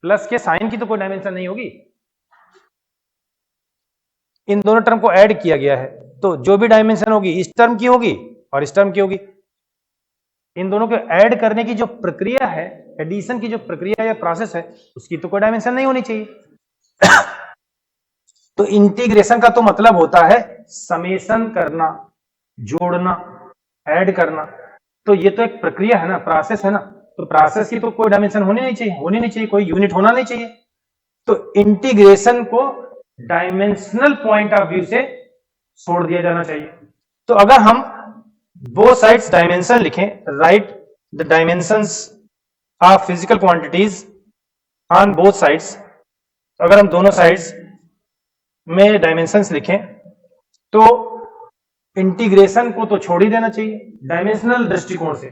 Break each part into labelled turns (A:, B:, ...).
A: Plus के sign की तो कोई डायमेंशन नहीं होगी, इन दोनों टर्म को ऐड किया गया है, तो जो भी डायमेंशन होगी इस टर्म की होगी और इस टर्म की होगी। इन दोनों को ऐड करने की जो प्रक्रिया है, एडिशन की जो प्रक्रिया या प्रोसेस है, उसकी तो कोई डायमेंशन नहीं होनी चाहिए। तो इंटीग्रेशन का तो मतलब होता है समेशन करना, जोड़ना, ऐड करना। तो ये तो एक प्रक्रिया है ना, प्रोसेस है ना, तो प्रोसेस की तो कोई डायमेंशन होनी नहीं चाहिए, कोई यूनिट होना नहीं चाहिए। तो इंटीग्रेशन को डायमेंशनल पॉइंट ऑफ व्यू से छोड़ दिया जाना चाहिए। तो अगर हम बोथ साइड्स डायमेंशन लिखें, right the dimensions of physical quantities on both sides, अगर हम दोनों साइड्स में डायमेंशंस लिखें तो इंटीग्रेशन को तो छोड़ ही देना चाहिए डायमेंशनल दृष्टिकोण से।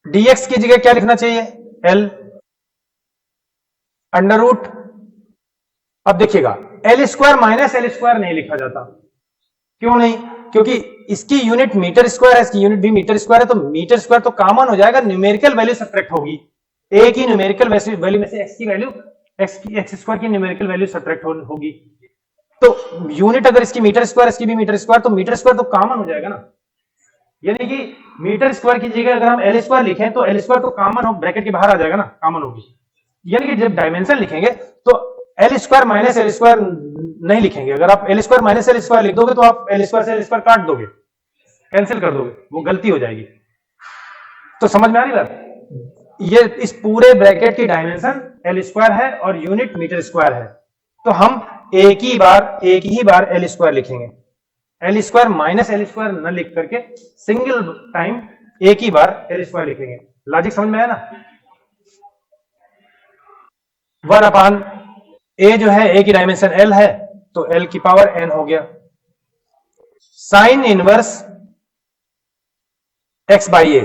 A: dx की जगह क्या लिखना चाहिए, l अंडर रूट। अब देखिएगा L square minus L square नहीं लिखा जाता, क्यों नहीं, क्योंकि इसकी यूनिट मीटर स्क्वायर है, इसकी यूनिट भी मीटर स्क्वायर है, तो मीटर स्क्वायर तो कॉमन हो जाएगा, न्यूमेरिकल वैल्यू सब्ट्रैक्ट होगी, एक ही न्यूमेरिकल वैल्यू में से एक्स की वैल्यू एक्स स्क्वायर की न्यूमेरिकल वैल्यू सब्ट्रैक्ट होगी। तो यूनिट अगर इसकी मीटर स्क्वायर, इसकी भी मीटर स्क्वायर, तो मीटर स्क्वायर तो कॉमन हो जाएगा ना, यानी कि मीटर स्क्वायर की जगह अगर हम एल स्क्वायर लिखें तो एल स्क्वायर तो कॉमन हो, ब्रैकेट के बाहर आ जाएगा ना, कॉमन होगी। यानी कि जब डायमेंशन लिखेंगे तो L square minus L square नहीं लिखेंगे। अगर आप L square minus L square लिख दोगे तो आप एल स्क्वायर से एल स्क्वायर काट दोगे, कैंसिल कर दोगे, वो गलती हो जाएगी। तो समझ में आ रही बात, ये इस पूरे ब्रैकेट की डायमेंशन एल स्क्वायर है और यूनिट मीटर स्क्वायर है, तो हम एक ही बार एल स्क्वायर लिखेंगे, L square minus L square न लिख करके सिंगल टाइम एक ही बार एल स्क्वायर लिखेंगे। लॉजिक समझ में आया ना। 1 अपान ए जो है, ए की डायमेंशन एल है, तो एल की पावर एन हो गया, sine inverse x by A,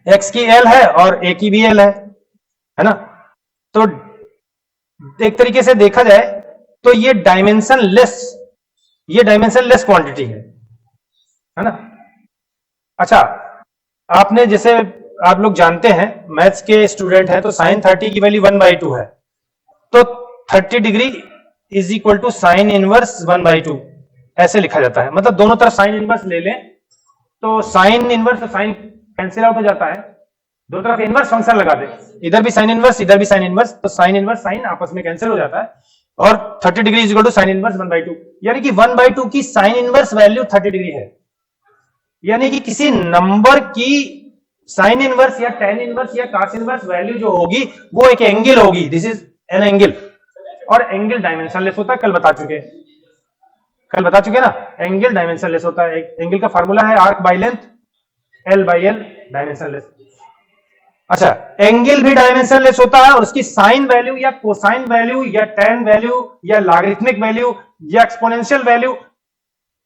A: x की एल है और ए की भी एल है ना। तो एक तरीके से देखा जाए तो ये डायमेंशन लेस क्वांटिटी है ना। अच्छा, आपने जैसे आप लोग जानते हैं, मैथ्स के स्टूडेंट हैं, तो साइन 30 की वैल्यू 1/2 है, तो 30 degree is equal to sine inverse 1/2 ऐसे लिखा जाता है। मतलब दोनों तरफ साइन इनवर्स ले लें तो साइन इनवर्स और साइन कैंसिल आउट हो जाता है, दो तरफ इनवर्स फंक्शन लगा दे, इधर भी साइन इनवर्स इधर भी साइन इनवर्स, तो साइन इनवर्स साइन आपस में कैंसिल हो जाता है, और 30 degree is equal to sine inverse 1/2, यानी कि 1/2 की साइन इनवर्स वैल्यू 30 डिग्री है। यानी कि किसी नंबर की साइन इनवर्स या टेन इनवर्स या कॉस इनवर्स वैल्यू जो होगी वो एक एंगल होगी, दिस इज एन एंगल, और एंगल डायमेंशनलेस होता है, कल बता चुके ना, एंगल डायमेंशनलेस होता है। एंगल का फार्मूला है arc by length, L by L, dimensionless. अच्छा, एंगल भी डायमेंशनलेस होता है और उसकी साइन वैल्यू या कोसाइन वैल्यू या टेन वैल्यू या लॉगरिथमिक वैल्यू या एक्सपोनेंशियल वैल्यू,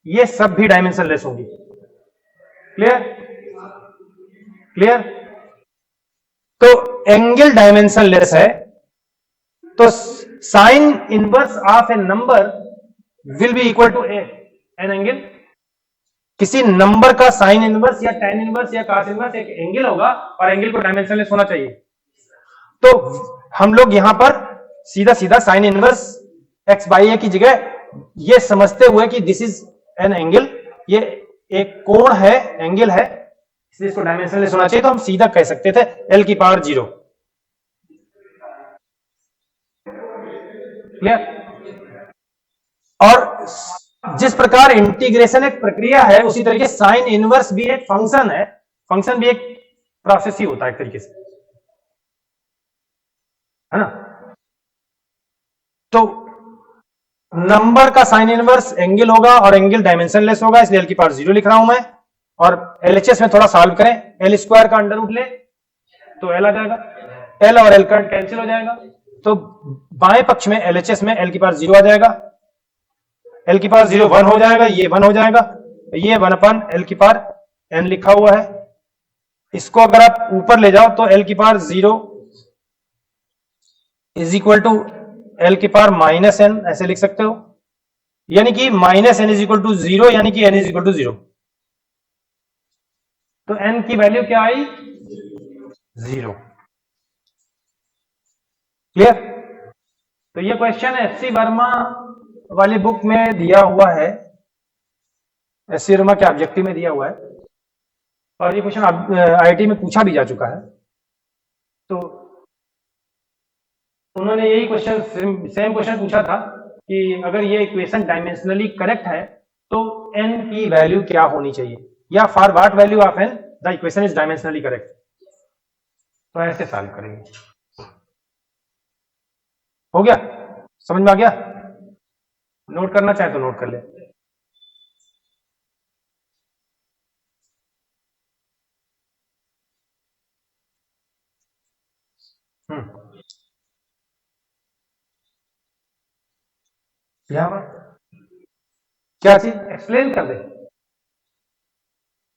A: ये सब भी डायमेंशनलेस होगी। क्लियर? तो एंगल डायमेंशनलेस है, तो sine inverse of a number will be equal to an angle. किसी नंबर का साइन इनवर्स या टेन इनवर्स या कॉस इनवर्स एक एंगल होगा, और एंगल को डायमेंशनलेस होना चाहिए। तो हम लोग यहां पर सीधा साइन इनवर्स एक्स बाई ए की जगह ये समझते हुए कि दिस इज एन एंगल, ये एक कोण है, एंगल है, इसलिए इसको डायमेंशनलेस होना चाहिए, तो हम सीधा कह सकते थे एल की पावर 0। क्लियर? और जिस प्रकार इंटीग्रेशन एक प्रक्रिया है, उसी तरीके साइन इनवर्स भी एक फंक्शन है, फंक्शन भी एक प्रोसेस ही होता है एक तरीके से, है ना। तो नंबर का साइन इनवर्स एंगल होगा और एंगल डायमेंशनलेस होगा, इसलिए एल की पावर 0 लिख रहा हूं मैं। और एलएचएस में थोड़ा सॉल्व करें, एल स्क्वायर का अंडर रूट ले तो एल आ जाएगा, एल और एल का कैंसिल हो जाएगा, तो बाएं पक्ष में एलएचएस में एल की पावर 0 आ जाएगा, एल की पावर 0 1 हो जाएगा, ये 1 हो जाएगा, ये 1 अपन एल की पावर एन लिखा हुआ है। इसको अगर आप ऊपर ले जाओ तो एल की power 0 is equal to L की पावर माइनस एन ऐसे लिख सकते हो, यानी कि minus N is equal to 0, यानी कि एन इज इक्वल टू 0। तो एन की वैल्यू क्या आई? 0। क्लियर? तो ये क्वेश्चन एससी वर्मा वाली बुक में दिया हुआ है, एससी वर्मा के ऑब्जेक्टिव में दिया हुआ है, और ये क्वेश्चन आईआईटी में पूछा भी जा चुका है। तो उन्होंने यही क्वेश्चन सेम क्वेश्चन पूछा था कि अगर ये इक्वेशन डायमेंशनली करेक्ट है तो n की वैल्यू क्या होनी चाहिए, या for what value of n the equation is dimensionally correct. तो ऐसे सॉल्व करेंगे। हो गया? समझ में आ गया? नोट करना चाहे तो नोट कर ले। यहां क्या चीज एक्सप्लेन कर दे।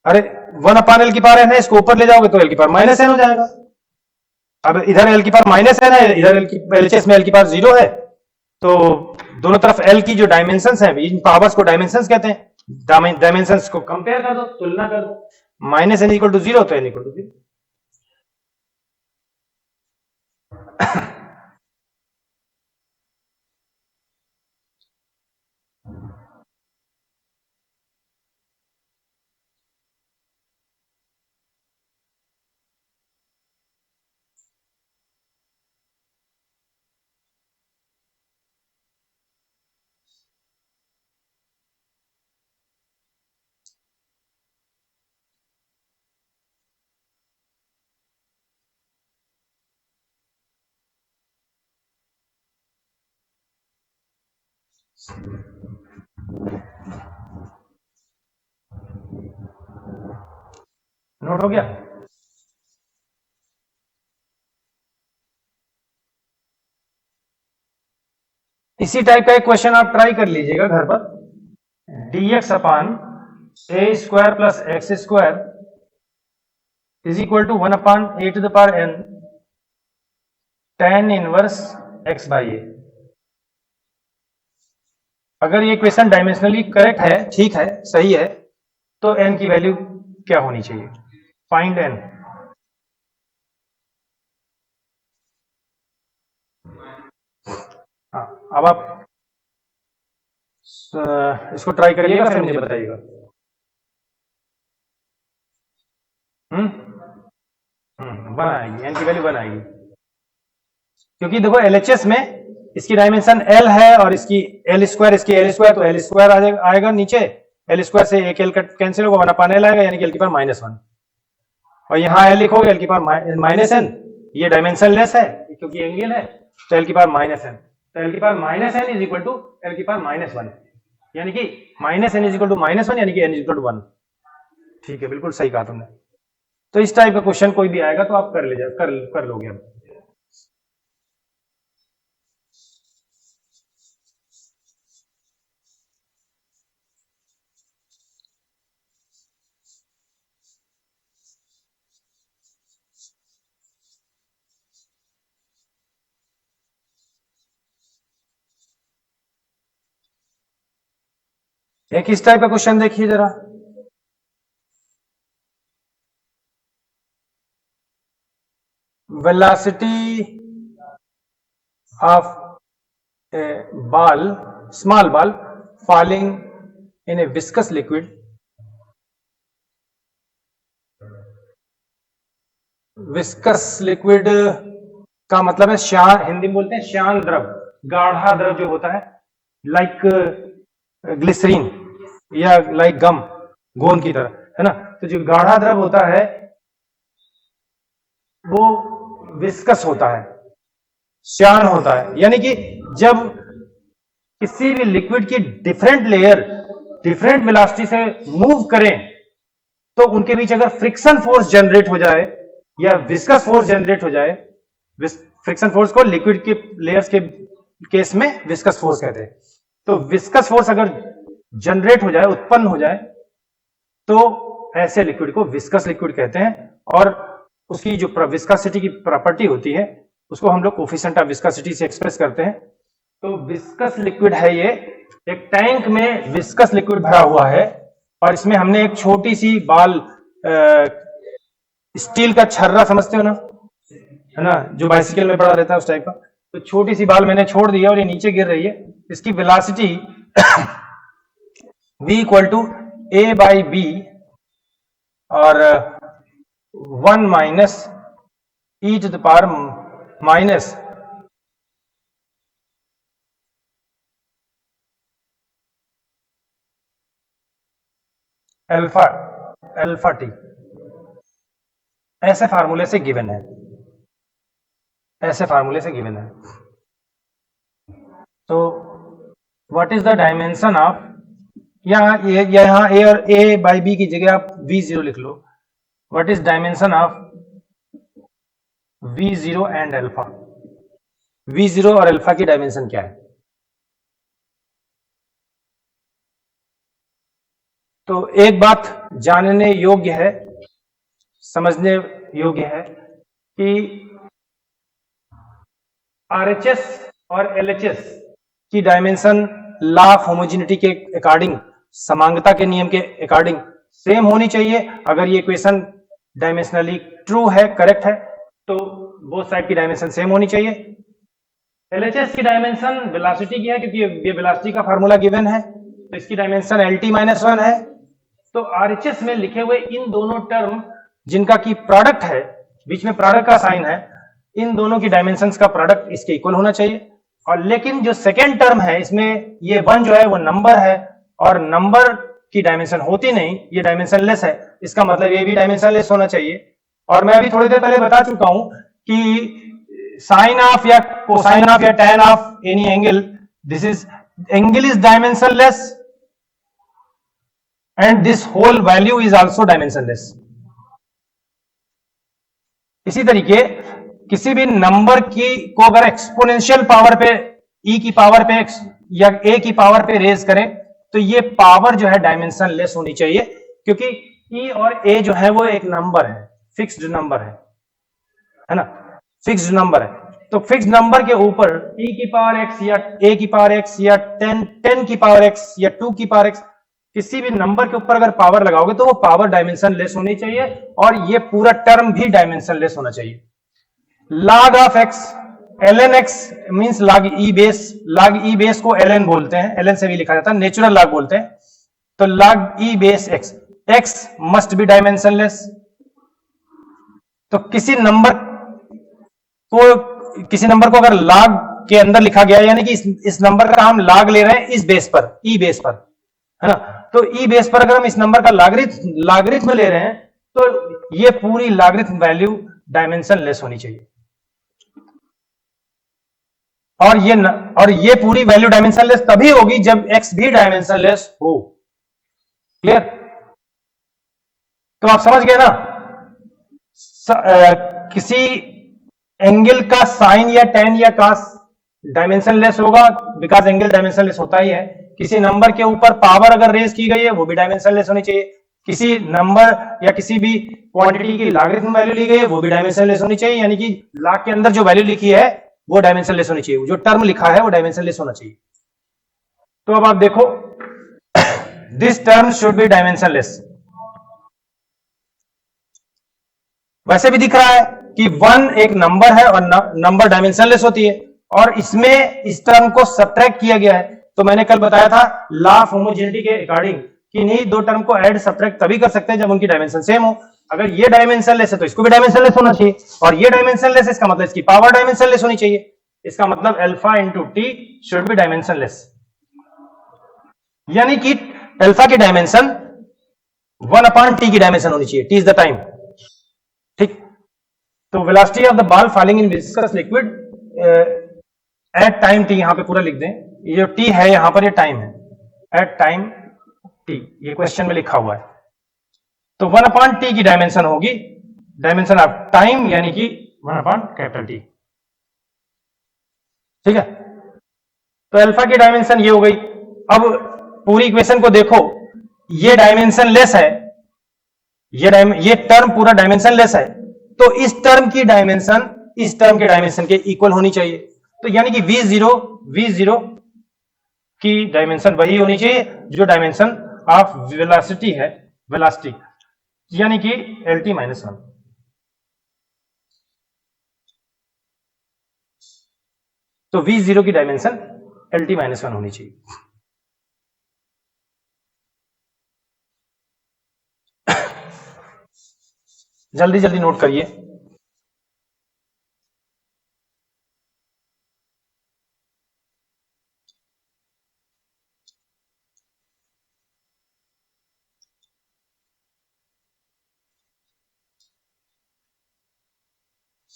A: अरे 1/L की पावर n है, इसको ऊपर ले जाओगे तो L की पावर -n हो जाएगा। अब इधर L की पावर -n है, इधर LHS में L की पावर 0 है, तो दोनों तरफ L की जो डायमेंशंस हैं, इन पावर्स को डायमेंशंस कहते हैं। डायमेंशंस को कंपेयर कर दो, तुलना कर दो, -n = 0 तो n = 0। नोट हो गया? इसी टाइप का एक क्वेश्चन आप ट्राई कर लीजिएगा घर पर। dx/a² + x² = 1/a⁴n tan 1 x/a। अगर ये क्वेश्चन डायमेंशनली करेक्ट है, ठीक है, सही है, तो n की वैल्यू क्या होनी चाहिए? Find n। हाँ, अब आप इसको ट्राई करिएगा, फिर मुझे बताइएगा। वन आएगी, n की वैल्यू 1 आएगी, क्योंकि देखो LHS में इसकी डायमेंशन L है और इसकी L², इसकी L², तो L² आएगा नीचे, L² से एक L कैंसिल होगा, 1/L आएगा, यानी कि L की पावर -1। और यहाँ L लिखोगे L की पावर -n, ये डायमेंशन लेस है क्योंकि एंगल है, तो L की पावर -n, तो L की पावर -n = L की पावर -1, यानी कि -n = -1, यानी कि n = 1। ठीक है, बिल्कुल सही कहा तुमने। तो इस टाइप का क्वेश्चन कोई भी आएगा तो आप कर लोगे। अब एक इस टाइप का क्वेश्चन देखिए जरा। Velocity of a small ball falling in a viscous liquid, viscous liquid का मतलब है श्यान, हिंदी में बोलते हैं श्यान द्रव, गाढ़ा द्रव जो होता है, लाइक ग्लिसरीन या लाइक गम, गोंद की तरह, है ना। तो जो गाढ़ा द्रव होता है वो विस्कस होता है, श्यान होता है, यानी कि जब किसी भी लिक्विड की डिफरेंट लेयर डिफरेंट वेलोसिटी से मूव करें तो उनके बीच अगर फ्रिक्शन फोर्स जनरेट हो जाए या विस्कस फोर्स जनरेट हो जाए, फ्रिक्शन फोर्स को लिक्विड के लेयर्स के केस में विस्कस फोर्स कहते हैं, तो विस्कस फोर्स अगर जनरेट हो जाए, उत्पन्न हो जाए, तो ऐसे लिक्विड को विस्कस लिक्विड कहते हैं। और उसकी जो विस्कोसिटी की प्रॉपर्टी होती है उसको हम लोग कोफिशिएंट ऑफ विस्कोसिटी से एक्सप्रेस करते हैं। तो विस्कस लिक्विड है ये, एक टैंक में विस्कस लिक्विड भरा हुआ है और इसमें हमने एक छोटी सी बाल, स्टील का छर्रा समझते हो ना, है ना, जो बाइसिकल में पड़ा रहता है उस टाइप का, तो छोटी सी बाल मैंने छोड़ दी है और ये नीचे गिर रही है, इसकी velocity v equal to a by B और 1 minus e to the power minus alpha alpha T, ऐसे फार्मूले से गिवन है, ऐसे फार्मूले से गिवन है। तो what is the dimension of, यहाँ ए और ए बाई बी की जगह आप v0 लिख लो। What is dimension of v0 and alpha, v0 और अल्फा की डायमेंशन क्या है? तो एक बात जानने योग्य है, समझने योग्य है कि RHS और LHS की डायमेंशन लॉ ऑफ होमोजेनिटी के अकॉर्डिंग, समांगता के नियम के अकॉर्डिंग सेम होनी चाहिए। अगर ये इक्वेशन डायमेंशनली ट्रू है, करेक्ट है, तो बोथ साइड की डायमेंशन सेम होनी चाहिए। LHS की डायमेंशन वेलोसिटी की है, क्योंकि ये वेलोसिटी का फार्मूला गिवन है, तो इसकी डायमेंशन LT-1 है। तो RHS में लिखे हुए इन दोनों टर्म जिनका की प्रोडक्ट है, बीच में प्रोडक्ट का साइन है, इन दोनों की डायमेंशंस का प्रोडक्ट इसके इक्वल होना चाहिए। और लेकिन जो सेकेंड टर्म है, इसमें ये 1 जो है वो नंबर है, और नंबर की डायमेंशन होती नहीं, ये डायमेंशन लेस है, इसका मतलब ये भी डायमेंशन लेस होना चाहिए। और मैं अभी थोड़ी देर पहले बता चुका हूं कि साइन ऑफ या कोसाइन ऑफ या tan of any angle, this is angle is dimensionless and this whole value is also dimensionless. इसी तरीके किसी भी नंबर की को अगर एक्सपोनेंशियल पावर पे e की पावर पे या a की पावर पे रेज करें, तो ये पावर जो है डायमेंशन लेस होनी चाहिए, क्योंकि e और a जो है वो एक नंबर है, फिक्स्ड नंबर है ना, फिक्स्ड नंबर है। तो फिक्स्ड नंबर के ऊपर e की पावर x या a की पावर x या 10 की पावर x या 2 की पावर x, किसी भी नंबर के ऊपर अगर पावर लगाओगे तो वो पावर डायमेंशन लेस होनी चाहिए, और ये पूरा टर्म भी डायमेंशन लेस होना चाहिए। log of x, ln x means log e base, log e base को ln बोलते हैं, ln से भी लिखा जाता है, नेचुरल log बोलते हैं। तो log e base x, x must be dimensionless. तो किसी नंबर को अगर log के अंदर लिखा गया, यानी कि इस नंबर का हम log ले रहे हैं इस बेस पर, e बेस पर, है ना, तो e बेस पर अगर हम इस नंबर का लॉगरिथम ले रहे हैं, तो ये पूरी लॉगरिथम वैल्यू डायमेंशन लेस होनी चाहिए। और ये पूरी वैल्यू डायमेंशन लेस तभी होगी जब x भी डायमेंशन लेस हो। क्लियर? तो आप समझ गए ना, किसी एंगल का साइन या टेन या कास डायमेंशन लेस होगा, बिकॉज एंगल डायमेंशन लेस होता ही है। किसी नंबर के ऊपर पावर अगर रेज की गई है, वो भी डायमेंशन लेस होनी चाहिए। किसी नंबर या किसी भी क्वांटिटी की लॉगरिथम वैल्यू ली गई है, वो भी डायमेंशन लेस होनी चाहिए, यानी कि लॉग के अंदर जो वैल्यू लिखी है वो डायमेंशन लेस होनी चाहिए, जो टर्म लिखा है वो डायमेंशन लेस होना चाहिए। तो अब आप देखो, this term should be dimension less. वैसे भी दिख रहा है कि 1 एक नंबर है और नंबर डायमेंशन लेस होती है, और इसमें इस टर्म को सब्ट्रैक्ट किया गया है। तो मैंने कल बताया था लॉ ऑफ होमोजेनिटी के अकॉर्डिंग कि इन्हीं दो टर्म को ऐड सब्ट्रैक्ट तभी कर सकते हैं जब उनकी डायमेंशन सेम हो। अगर ये डायमेंशन लेस है तो इसको भी डायमेंशन लेस होना चाहिए, और ये डायमेंशन लेस है, इसका मतलब इसकी पावर डायमेंशन लेस होनी चाहिए। इसका मतलब alpha into T should be dimension less, यानी कि अल्फा की डायमेंशन 1/t की डायमेंशन होनी चाहिए। टी इज द टाइम, ठीक। तो velocity of the ball falling in viscous liquid at time T, यहां पे पूरा लिख दें, ये जो टी है यहां पर ये टाइम है, एट टाइम टी, ये क्वेश्चन में लिखा हुआ है। तो 1/t की डायमेंशन होगी डायमेंशन ऑफ टाइम, यानी कि 1/T, ठीक है। तो अल्फा की डायमेंशन ये हो गई। अब पूरी इक्वेशन को देखो, ये डायमेंशन लेस है, ये टर्म पूरा डायमेंशन लेस है, तो इस टर्म की डायमेंशन इस टर्म के डायमेंशन के इक्वल होनी चाहिए। तो यानी कि v0 की डायमेंशन वही होनी चाहिए जो डायमेंशन ऑफ वेलोसिटी है, वेलोसिटी यानी कि LT-1। तो V0 की डायमेंशन LT-1 होनी चाहिए। जल्दी जल्दी नोट करिए।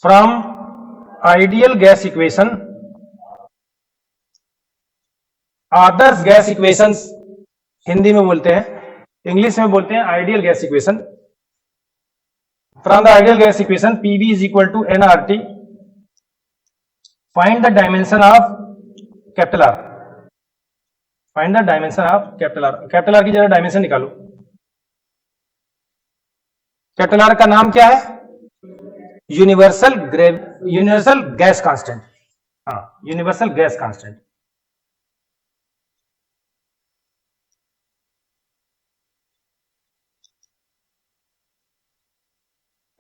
A: फ्रॉम आइडियल गैस इक्वेशन, आदर्श गैस इक्वेशंस हिंदी में बोलते हैं, इंग्लिश में बोलते हैं ideal gas equation. From the ideal gas equation PV is equal to nRT, find the dimension of capital R। Find the dimension of capital R। Capital R की जगह dimension निकालो। Capital R का नाम क्या है? Universal gas constant. हाँ, universal gas constant.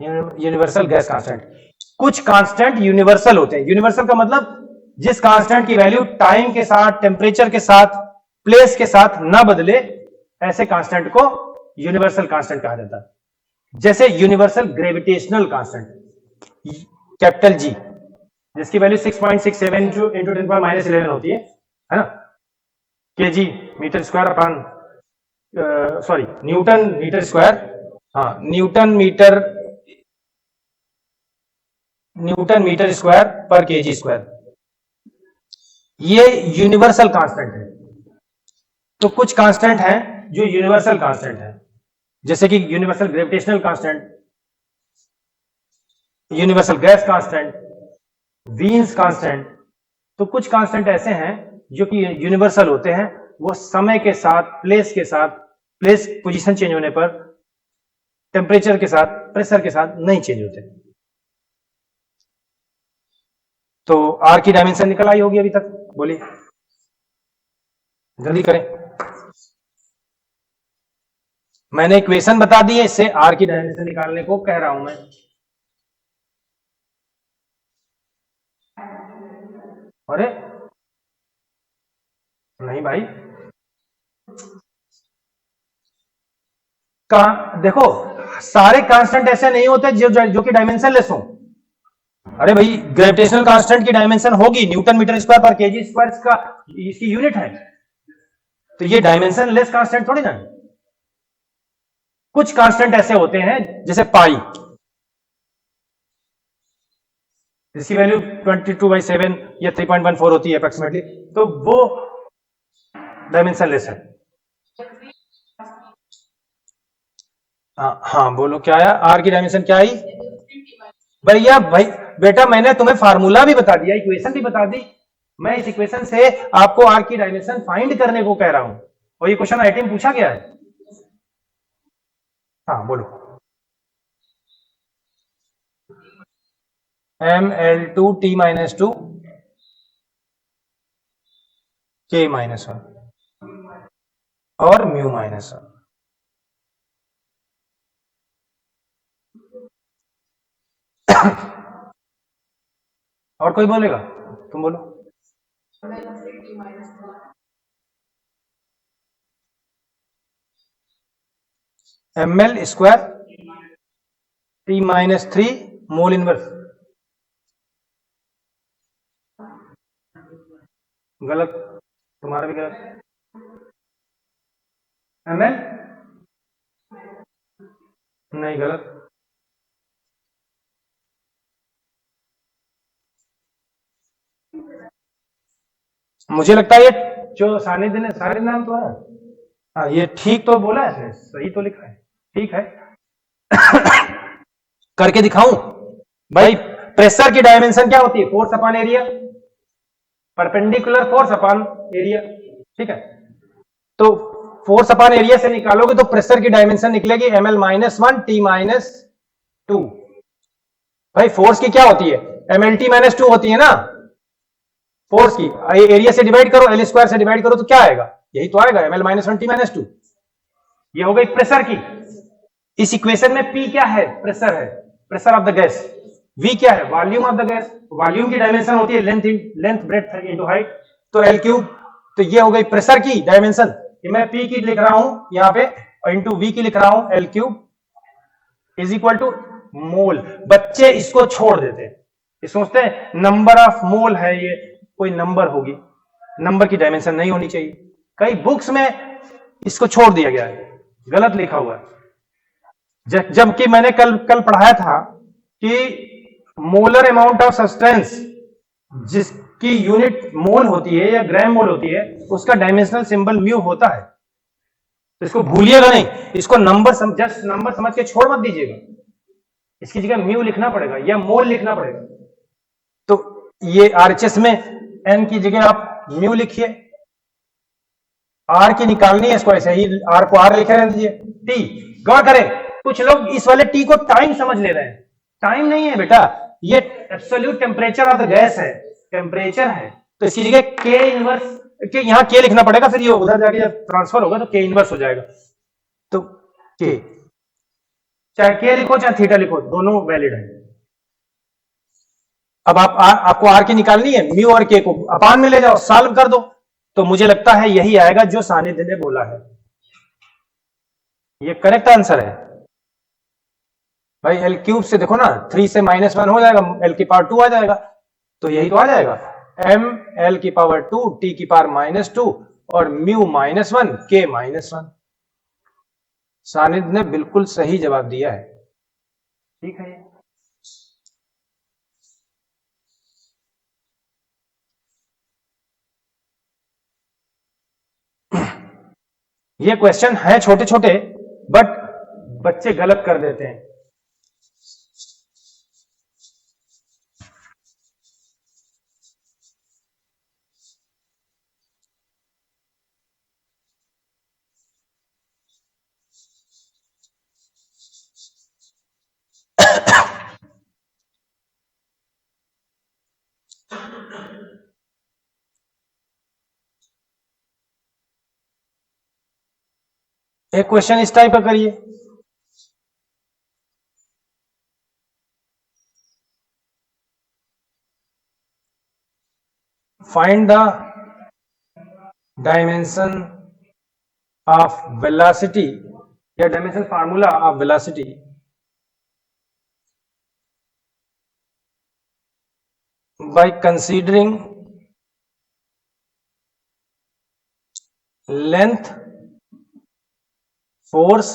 A: Universal gas constant. कुछ constant universal होते हैं। यूनिवर्सल का मतलब जिस कांस्टेंट की वैल्यू टाइम के साथ, टेम्परेचर के साथ, प्लेस के साथ ना बदले, ऐसे कांस्टेंट को यूनिवर्सल कांस्टेंट कहा जाता है। जैसे universal gravitational constant capital G, जिसकी वैल्यू 6.67 इंटू 10⁻11 होती है ना, kg metre square upon newton metre square, हाँ न्यूटन मीटर स्क्वायर पर kg स्क्वायर। ये यूनिवर्सल कांस्टेंट है। तो कुछ कांस्टेंट हैं जो यूनिवर्सल कांस्टेंट है, जैसे कि universal gravitational constant, universal gas constant, Wien's constant. तो कुछ कांस्टेंट ऐसे हैं जो कि यूनिवर्सल होते हैं, वो समय के साथ, प्लेस के साथ, प्लेस पोजीशन चेंज होने पर, टेम्परेचर के साथ, प्रेशर के साथ नहीं चेंज होते। तो R की डायमेंशन निकल आई होगी अभी तक, बोलिए जल्दी करें। मैंने इक्वेशन बता दी है, इससे R की डायमेंशन निकालने को कह रहा हूं मैं। अरे नहीं भाई, देखो सारे कांस्टेंट ऐसे नहीं होते जो कि डायमेंशन लेस हो। अरे भाई, ग्रेविटेशनल कांस्टेंट की डायमेंशन होगी न्यूटन मीटर स्क्वायर पर केजी स्क्वायर, का इसकी यूनिट है। तो ये डायमेंशन लेस कांस्टेंट थोड़ी ना। कुछ कांस्टेंट ऐसे होते हैं जैसे पाई, जिसकी वैल्यू 22/7 या 3.14 होती है अप्रोक्सीमेटली, तो वो डायमेंशन लेस है। हाँ बोलो क्या आया? आर की डायमेंशन क्या आई भैया? भाई बेटा, मैंने तुम्हें फार्मूला भी बता दिया, इक्वेशन भी बता दी। मैं इस इक्वेशन से आपको आर की डायमेंशन फाइंड करने को कह रहा हूं, और ये क्वेश्चन आईटी में पूछा गया है। हाँ बोलो। mL2T-2 K-1 और μ-1। और कोई बोलेगा? तुम बोलो। ml square T-3 mole inverse. गलत, तुम्हारा भी गलत। ml नहीं, गलत। मुझे लगता है ये जो सारे नाम तो है। हाँ, ये ठीक तो बोला है इसने, सही तो लिखा है, ठीक है। करके दिखाऊं भाई? प्रेशर की डायमेंशन क्या होती है? Force upon area, perpendicular force upon area, ठीक है। तो फोर्स अपॉन एरिया से निकालोगे तो प्रेशर की डायमेंशन निकलेगी ml-1 T-2। भाई फोर्स की क्या होती है? mLT-2 होती है ना फोर्स की। एरिया से डिवाइड करो, L स्क्वायर से डिवाइड करो तो क्या आएगा? यही तो आएगा, ml-1 T-2। ये हो गई प्रेशर की। इस इक्वेशन में P क्या है? प्रेशर है, pressure of the gas. V क्या है, volume of the gas, volume की डायमेंशन होती है लेंथ ब्रेथ इनटू हाइट, तो L क्यूब, तो ये हो गई प्रेशर की डायमेंशन, मैं P की लिख रहा हूं यहां पे इंटू V की लिख रहा हूं, L cube is equal to mole. बच्चे इसको छोड़ देते हैं, ये सोचते हैं नंबर ऑफ मोल है, ये कोई नंबर होगी, नंबर की डायमेंशन नहीं होनी चाहिए, कई बुक्स में इसको छोड़ दिया गया है, गलत लिखा हुआ है। जबकि मैंने कल पढ़ाया था कि मोलर अमाउंट ऑफ सब्सटेंस जिसकी यूनिट मोल होती है या ग्राम मोल होती है, उसका डायमेंशनल सिंबल म्यू होता है, तो इसको भूलिएगा नहीं, इसको जस्ट नंबर समझ के छोड़ मत दीजिएगा, इसकी जगह म्यू लिखना पड़ेगा या मोल लिखना पड़ेगा। तो ये आरएचएस में एन की जगह आप म्यू लिखिए, आर की निकालनी है, इसको ऐसे ही आर को आर लिखे रहने दीजिए। टी, गौर करें, कुछ लोग इस वाले टी को टाइम समझ ले रहे हैं, टाइम नहीं है बेटा, ये absolute temperature of the gas है, टेम्परेचर है, तो इसकी जगह के इनवर्स के यहां के लिखना पड़ेगा, फिर ये उधर जाके जब ट्रांसफर होगा तो के इनवर्स हो जाएगा, तो के, चाहे के लिखो चाहे थीटा लिखो, दोनों वैलिड है। अब आपको आर की निकालनी है, म्यू और के को अपान में ले जाओ, सॉल्व कर दो, तो मुझे लगता है यही आएगा जो सानिध्य ने बोला है, ये करेक्ट आंसर है भाई। एल क्यूब से देखो ना, 3 से -1 हो जाएगा, एल की पावर 2 आ जाएगा, तो यही तो आ जाएगा, m l की पावर 2 t की पावर -2 और म्यू -1 k -1। सानिध्य ने बिल्कुल सही जवाब दिया है, ठीक है। ये क्वेश्चन है छोटे छोटे, बट बच्चे गलत कर देते हैं। एक क्वेश्चन इस टाइप का करिए, find the dimension of velocity या dimension formula of velocity by considering length, force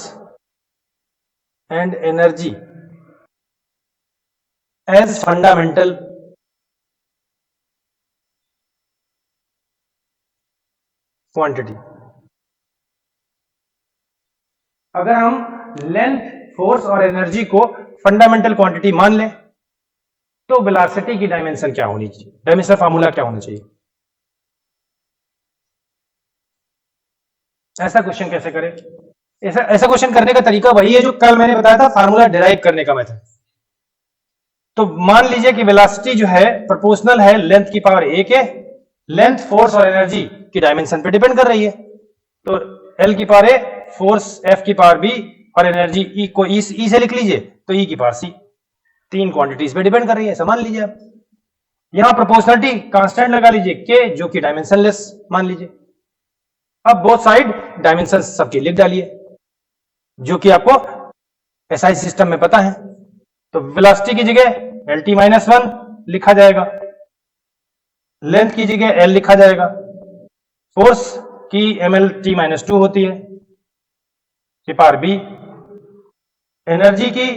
A: and energy as fundamental quantity। अगर हम लेंथ, फोर्स और एनर्जी को फंडामेंटल क्वांटिटी मान लें, तो वेलोसिटी की डायमेंशन क्या होनी चाहिए, डायमेंशन फार्मूला क्या होना चाहिए? ऐसा क्वेश्चन कैसे करें? ऐसा क्वेश्चन करने का तरीका वही है जो कल मैंने बताया था, फार्मूला डिराइव करने का मेथड। तो मान लीजिए कि वेलोसिटी जो है प्रोपोर्शनल है लेंथ की पावर a के, लेंथ, फोर्स और एनर्जी की डायमेंशन पे डिपेंड कर रही है, तो L की पावर a, फोर्स F की पावर b और एनर्जी E को E से लिख लीजिए, तो E की पावर c, तीन क्वांटिटीज पे डिपेंड कर रही है, ऐसा मान लीजिए आप। यहां प्रोपोर्शनलिटी कांस्टेंट लगा लीजिए k, जो कि डायमेंशनलेस मान लीजिए। अब बोथ साइड डायमेंशन सबकी लिख डालिए, जो कि आपको एसआई सिस्टम में पता है। तो वेलोसिटी की जगह LT-1 लिखा जाएगा, लेंथ की जगह L लिखा जाएगा, फोर्स की MLT-2 होती है की पावर B, एनर्जी की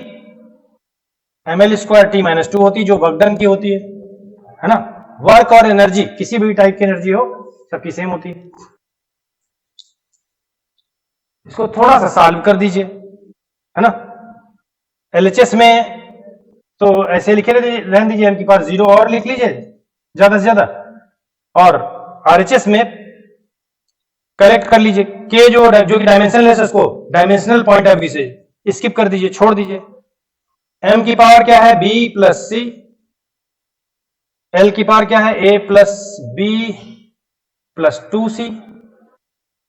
A: ML²T-2 होती है जो वर्क डन की होती है ना। वर्क और एनर्जी किसी भी टाइप की एनर्जी हो सबकी सेम होती है। इसको थोड़ा सा सॉल्व कर दीजिए, है ना। एलएचएस में तो ऐसे लिखे रहने दीजिए, इनके पास 0 और लिख लीजिए ज्यादा से ज्यादा, और आरएचएस में करेक्ट कर लीजिए के जो कि डायमेंशनलेस है उसको डायमेंशनल पॉइंट ऑफ व्यू से स्किप कर दीजिए, छोड़ दीजिए। एम की पावर क्या है, बी प्लस सी, एल की पावर क्या है, ए प्लस बी प्लस 2c,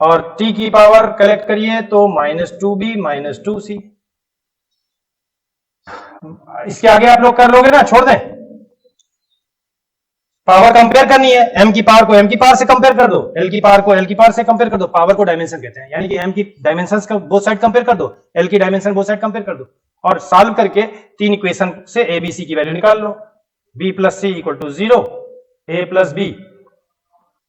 A: और t की पावर कलेक्ट करिए तो -2b -2c। इसके आगे आप लोग कर लोगे ना, छोड़ दें। पावर कंपेयर करनी है, एम की पावर को एम की पावर से कंपेयर कर दो, एल की पावर को एल की पावर से कंपेयर कर दो। पावर को डायमेंशन कहते हैं, यानी कि एम की डायमेंशन का बोथ साइड कंपेयर कर दो, एल की डायमेंशन बोथ साइड कंपेयर कर दो, और सॉल्व करके तीन इक्वेशन से ए बी सी की वैल्यू निकाल लो। B plus C equal to 0, A plus B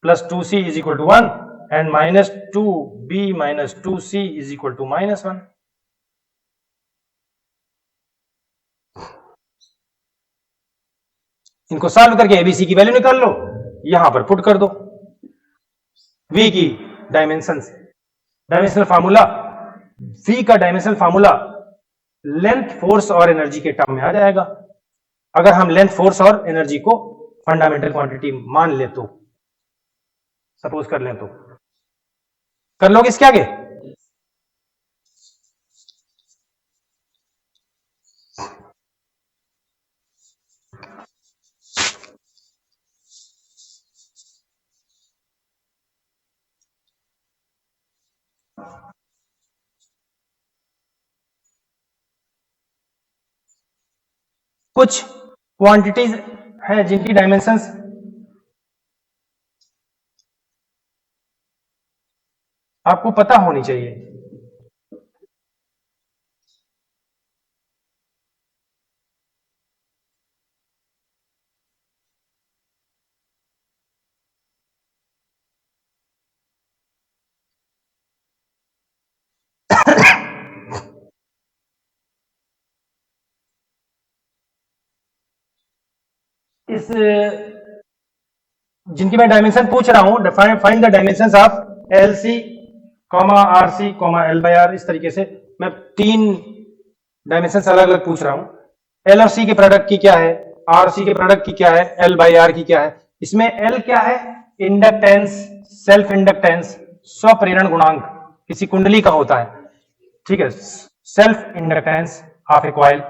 A: plus 2c is equal to 1 and minus 2b minus 2c is equal to -1। इनको सॉल्व करके एबीसी की वैल्यू निकाल लो, यहां पर पुट कर दो। वी की डायमेंशनल फार्मूला, वी का डायमेंशनल फार्मूला लेंथ, फोर्स और एनर्जी के टर्म में आ जाएगा। अगर हम लेंथ, फोर्स और एनर्जी को फंडामेंटल क्वांटिटी मान ले तो, सपोज कर लें तो, कर लोगे इसके आगे? कुछ क्वांटिटीज है जिनकी डायमेंशंस आपको पता होनी चाहिए। इस जिनकी मैं डायमेंशन पूछ रहा हूं, find the dimensions of L C comma R C comma L by R, इस तरीके से मैं तीन डायमेंशन अलग अलग पूछ रहा हूं। एल और सी के प्रोडक्ट की क्या है, आर सी के प्रोडक्ट की क्या है, एल बाई आर की क्या है। इसमें एल क्या है? इंडक्टेंस, सेल्फ इंडक्टेंस, स्वप्रेरण गुणांक किसी कुंडली का होता है, ठीक है, self inductance of a coil.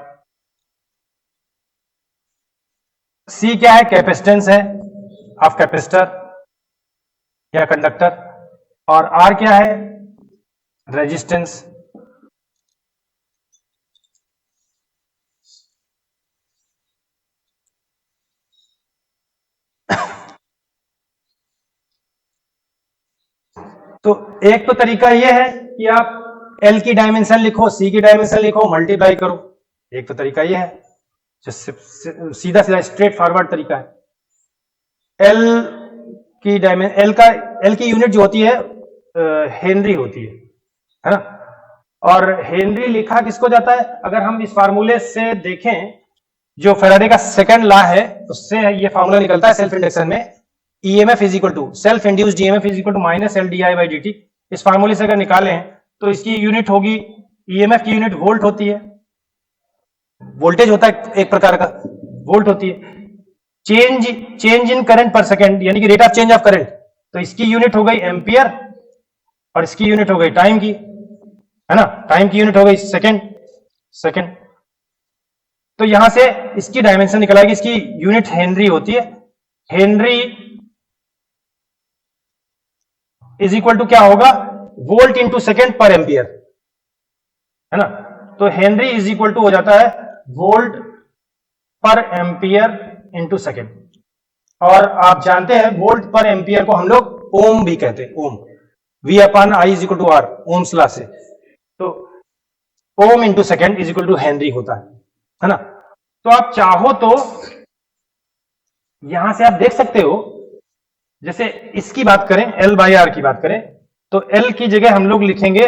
A: C क्या है? कैपेसिटेंस है ऑफ कैपेसिटर या कंडक्टर। और आर क्या है? रेजिस्टेंस। तो एक तो तरीका यह है कि आप एल की डायमेंशन लिखो, सी की डायमेंशन लिखो, मल्टीप्लाई करो। एक तो तरीका यह है जो सीधा सीधा स्ट्रेट फॉरवर्ड तरीका है। एल की डायमेंशन, एल की यूनिट जो होती है हेनरी होती है ना। और हेनरी लिखा किसको जाता है? अगर हम इस फार्मूले से देखें, जो फैराडे का सेकंड लॉ है, उससे ये फार्मूला निकलता है सेल्फ इंडक्शन में, EMF is equal to self induced EMF is equal to minus L D I by D T. इस फार्मूले से अगर निकालें तो इसकी यूनिट होगी, ईएमएफ की यूनिट वोल्ट होती है, वोल्टेज होता है एक प्रकार का, वोल्ट होती है। चेंज इन करंट पर सेकेंड, यानी कि rate of change of current, तो इसकी यूनिट हो गई एम्पियर और इसकी यूनिट हो गई टाइम की, है ना, टाइम की यूनिट हो गई सेकेंड। तो यहां से इसकी डायमेंशन निकल आएगी, इसकी यूनिट हेनरी होती है। हेनरी इज इक्वल टू क्या होगा? वोल्ट इंटू सेकेंड पर एम्पियर, है ना। तो हेनरी इज इक्वल टू हो जाता है वोल्ट पर एम्पियर इंटू सेकेंड। और आप जानते हैं वोल्ट पर एम्पियर को हम लोग ओम भी कहते हैं, ohm, V upon I is equal to R, ohm's law से। तो ohm into second is equal to henry होता है ना। तो आप चाहो तो यहां से आप देख सकते हो, जैसे इसकी बात करें, L बाई आर की बात करें, तो L की जगह हम लोग लिखेंगे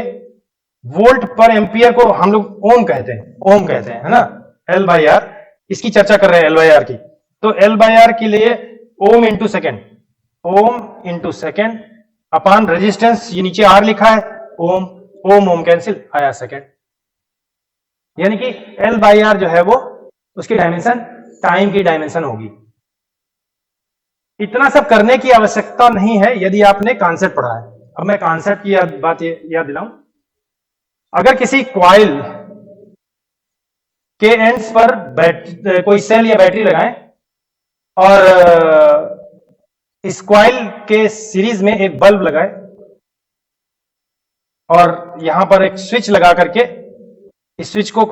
A: वोल्ट पर एम्पियर को हम लोग ओम कहते हैं, ओम कहते हैं, है ना। L बाई आर, इसकी चर्चा कर रहे हैं L बाई आर की। तो L बाई आर के लिए ओम इंटू सेकेंड, ओम इंटू सेकेंड अपॉन रेजिस्टेंस, ये नीचे R लिखा है, ओम, ओम ओम कैंसिल, आया सेकेंड। यानी कि L बाई आर जो है वो उसकी डायमेंशन टाइम की डायमेंशन होगी। इतना सब करने की आवश्यकता नहीं है यदि आपने कॉन्सेप्ट पढ़ा है। अब मैं कॉन्सेप्ट की बात याद दिलाऊं, अगर किसी क्वाइल के एंड्स पर कोई सेल या बैटरी लगाएं और इस क्वाइल के सीरीज में एक बल्ब लगाएं और यहां पर एक स्विच लगा करके इस स्विच को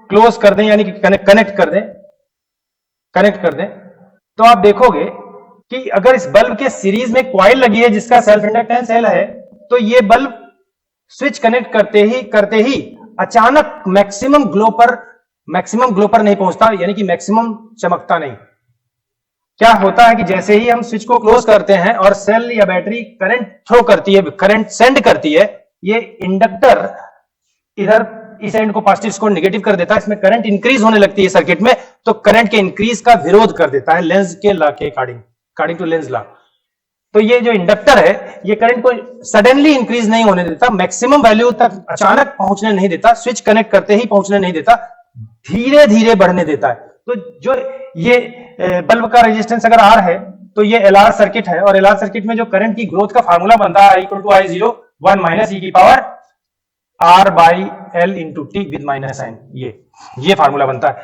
A: क्लोज कर दें यानी कि कनेक्ट कर दें तो आप देखोगे कि अगर इस बल्ब के सीरीज में कॉइल लगी है जिसका सेल्फ इंडक्टेंस L है, तो ये बल्ब स्विच कनेक्ट करते ही अचानक मैक्सिमम ग्लो पर नहीं पहुंचता, यानी कि मैक्सिमम चमकता नहीं। क्या होता है कि जैसे ही हम स्विच को क्लोज करते हैं और सेल या बैटरी करंट थ्रो करती है, करंट सेंड करती है, ये इंडक्टर इधर इस एंड को पॉजिटिव को नेगेटिव कर देता है, इसमें करंट इंक्रीज होने लगती है सर्किट में, तो करंट के इंक्रीज का विरोध कर देता है लेंज के लॉ के अकॉर्डिंग टू लेंज लॉ। तो ये जो इंडक्टर है ये करंट को सडनली इंक्रीज नहीं होने देता, मैक्सिमम वैल्यू तक अचानक पहुंचने नहीं देता, स्विच कनेक्ट करते ही पहुंचने नहीं देता, धीरे धीरे बढ़ने देता है। तो जो ये बल्ब का रेजिस्टेंस अगर R है तो ये LR सर्किट है, और LR सर्किट में जो करंट की ग्रोथ का फार्मूला बनता है I=I0 1 माइनस e की power R by L into T with minus sign, ये फार्मूला बनता है।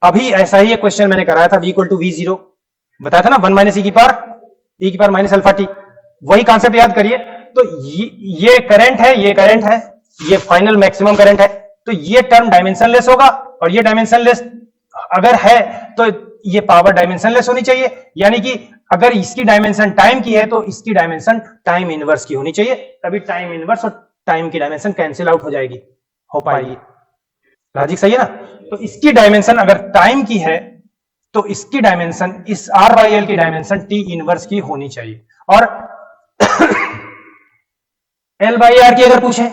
A: अभी ऐसा ही एक क्वेश्चन मैंने कराया था, V=V0 बताया था ना, 1 माइनस e की पावर माइनस अल्फा टी, वही कॉन्सेप्ट याद करिए। तो ये करंट है, ये फाइनल मैक्सिमम करंट है, तो ये टर्म डायमेंशनलेस होगा, और ये डायमेंशनलेस अगर है तो ये पावर डायमेंशनलेस होनी चाहिए, यानी कि अगर इसकी डायमेंशन टाइम की है तो इसकी डायमेंशन टाइम इनवर्स की होनी चाहिए, तभी टाइम इनवर्स और टाइम की डायमेंशन कैंसिल आउट हो पाएगी। लॉजिक सही है ना? तो इसकी डायमेंशन अगर टाइम की है तो इसकी डायमेंशन इस R बाई एल की डायमेंशन T इनवर्स की होनी चाहिए, और L बाई आर की अगर पूछे,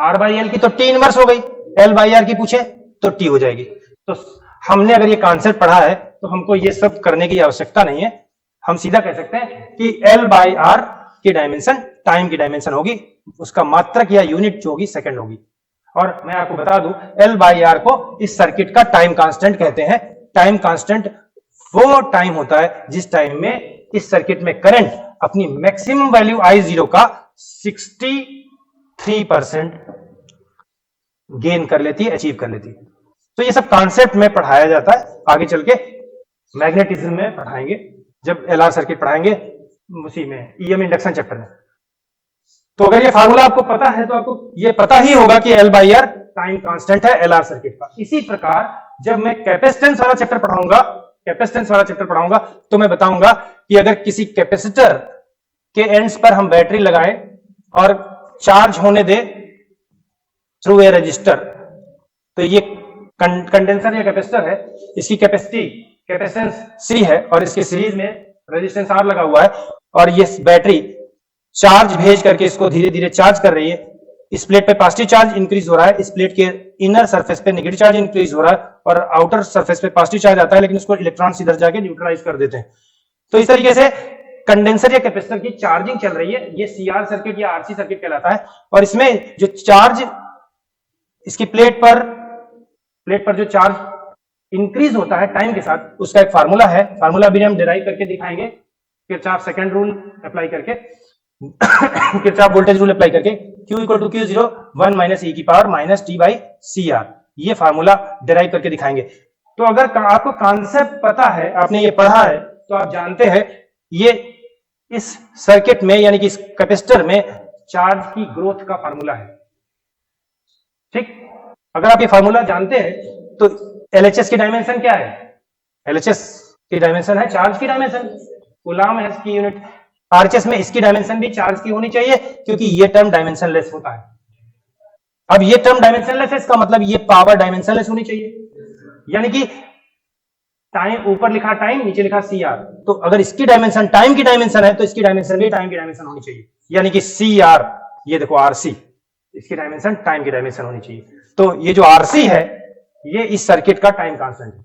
A: R बाई एल की तो T इनवर्स हो गई, L बाई आर की पूछे तो T हो जाएगी। तो हमने अगर ये कॉन्सेप्ट पढ़ा है तो हमको ये सब करने की आवश्यकता नहीं है, हम सीधा कह सकते हैं कि L बाई आर की डायमेंशन टाइम की डायमेंशन होगी, उसका मात्रक या यूनिट जो होगी सेकंड होगी। और मैं आपको बता दूं L बाई आर को इस सर्किट का टाइम कांस्टेंट कहते हैं। टाइम कांस्टेंट वो टाइम होता है जिस टाइम में इस सर्किट में करंट अपनी मैक्सिमम वैल्यू I0 का 63% गेन कर लेती है, अचीव कर लेती है। तो ये सब कॉन्सेप्ट में पढ़ाया जाता है, आगे चल के मैग्नेटिज्म में पढ़ाएंगे, जब LR सर्किट पढ़ाएंगे उसी में EM इंडक्शन चैप्टर में। तो अगर ये फार्मूला आपको पता है तो आपको ये पता ही होगा कि L by R time constant है LR सर्किट का। इसी प्रकार जब मैं कैपेसिटेंस वाला चैप्टर पढ़ाऊंगा तो मैं बताऊंगा कि अगर किसी कैपेसिटर के एंड्स पर हम बैटरी लगाएं और चार्ज होने दे थ्रू ए रजिस्टर, तो ये कंडेंसर या कैपेसिटर है, इसकी कैपेसिटेंस C है और इसके सीरीज में रेजिस्टेंस R लगा हुआ है, और ये बैटरी चार्ज भेज करके इसको धीरे धीरे चार्ज कर रही है। इस प्लेट पे पॉजिटिव चार्ज इंक्रीज हो रहा है, इस प्लेट के इनर सरफेस पे नेगेटिव चार्ज इंक्रीज हो रहा है, और आउटर सरफेस पे पॉजिटिव चार्ज आता है, लेकिन उसको इलेक्ट्रॉन्स इधर जाके न्यूट्रलाइज कर देते हैं। तो इस तरीके से कंडेंसर या कैपेसिटर की चार्जिंग चल रही है, ये CR सर्किट या RC सर्किट कहलाता है। और इसमें जो चार्ज इसकी प्लेट पर जो चार्ज इंक्रीज होता है टाइम के साथ, उसका एक फार्मूला है, फार्मूला भी हम डिराइव करके दिखाएंगे, किरचॉफ सेकंड रूल अप्लाई करके, किरचॉफ वोल्टेज रूल अप्लाई करके, Q=Q0 1 माइनस e की power minus T by CR, ये फार्मूला डिराइव करके दिखाएंगे। तो अगर आपको कॉन्सेप्ट पता है, आपने ये पढ़ा है, तो आप जानते हैं ये इस सर्किट में यानी कि इस कैपेसिटर में चार्ज की ग्रोथ का फार्मूला है। ठीक, अगर आप ये फार्मूला जानते हैं तो LHS की डायमेंशन क्या है? LHS की डायमेंशन है चार्ज की डायमेंशन, कूलम है इसकी यूनिट। RHS में इसकी डायमेंशन भी चार्ज की होनी चाहिए, क्योंकि ये टर्म डायमेंशनलेस होता है। अब ये टर्म डायमेंशनलेस है, इसका मतलब ये पावर डायमेंशनलेस होनी चाहिए, यानी कि टाइम ऊपर लिखा टाइम, नीचे लिखा CR, तो अगर इसकी डायमेंशन टाइम की डायमेंशन है तो इसकी डायमेंशन भी टाइम की डायमेंशन होनी चाहिए, यानी कि CR, ये देखो RC, इसकी डायमेंशन टाइम की डायमेंशन होनी चाहिए। तो ये जो RC है ये इस सर्किट का टाइम कांस्टेंट है।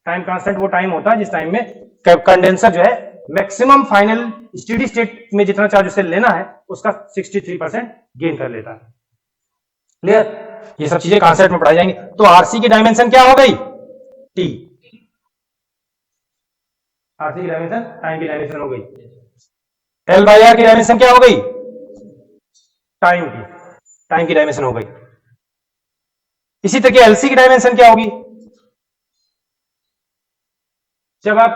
A: टाइम कांस्टेंट वो टाइम होता है जिस टाइम में कंडेंसर जो है मैक्सिमम फाइनल स्टेडी स्टेट में जितना चार्ज उसे लेना है उसका 63% गेन कर लेता है। क्लियर? ये सब चीजें कॉन्सेप्ट में पढ़ाई जाएंगी। तो RC की डायमेंशन क्या हो गई? T। RC की डायमेंशन टाइम की डायमेंशन हो गई। L बाई आर की डायमेंशन क्या हो गई? टाइम की डायमेंशन हो गई। इसी तरह LC की डायमेंशन क्या होगी? जब आप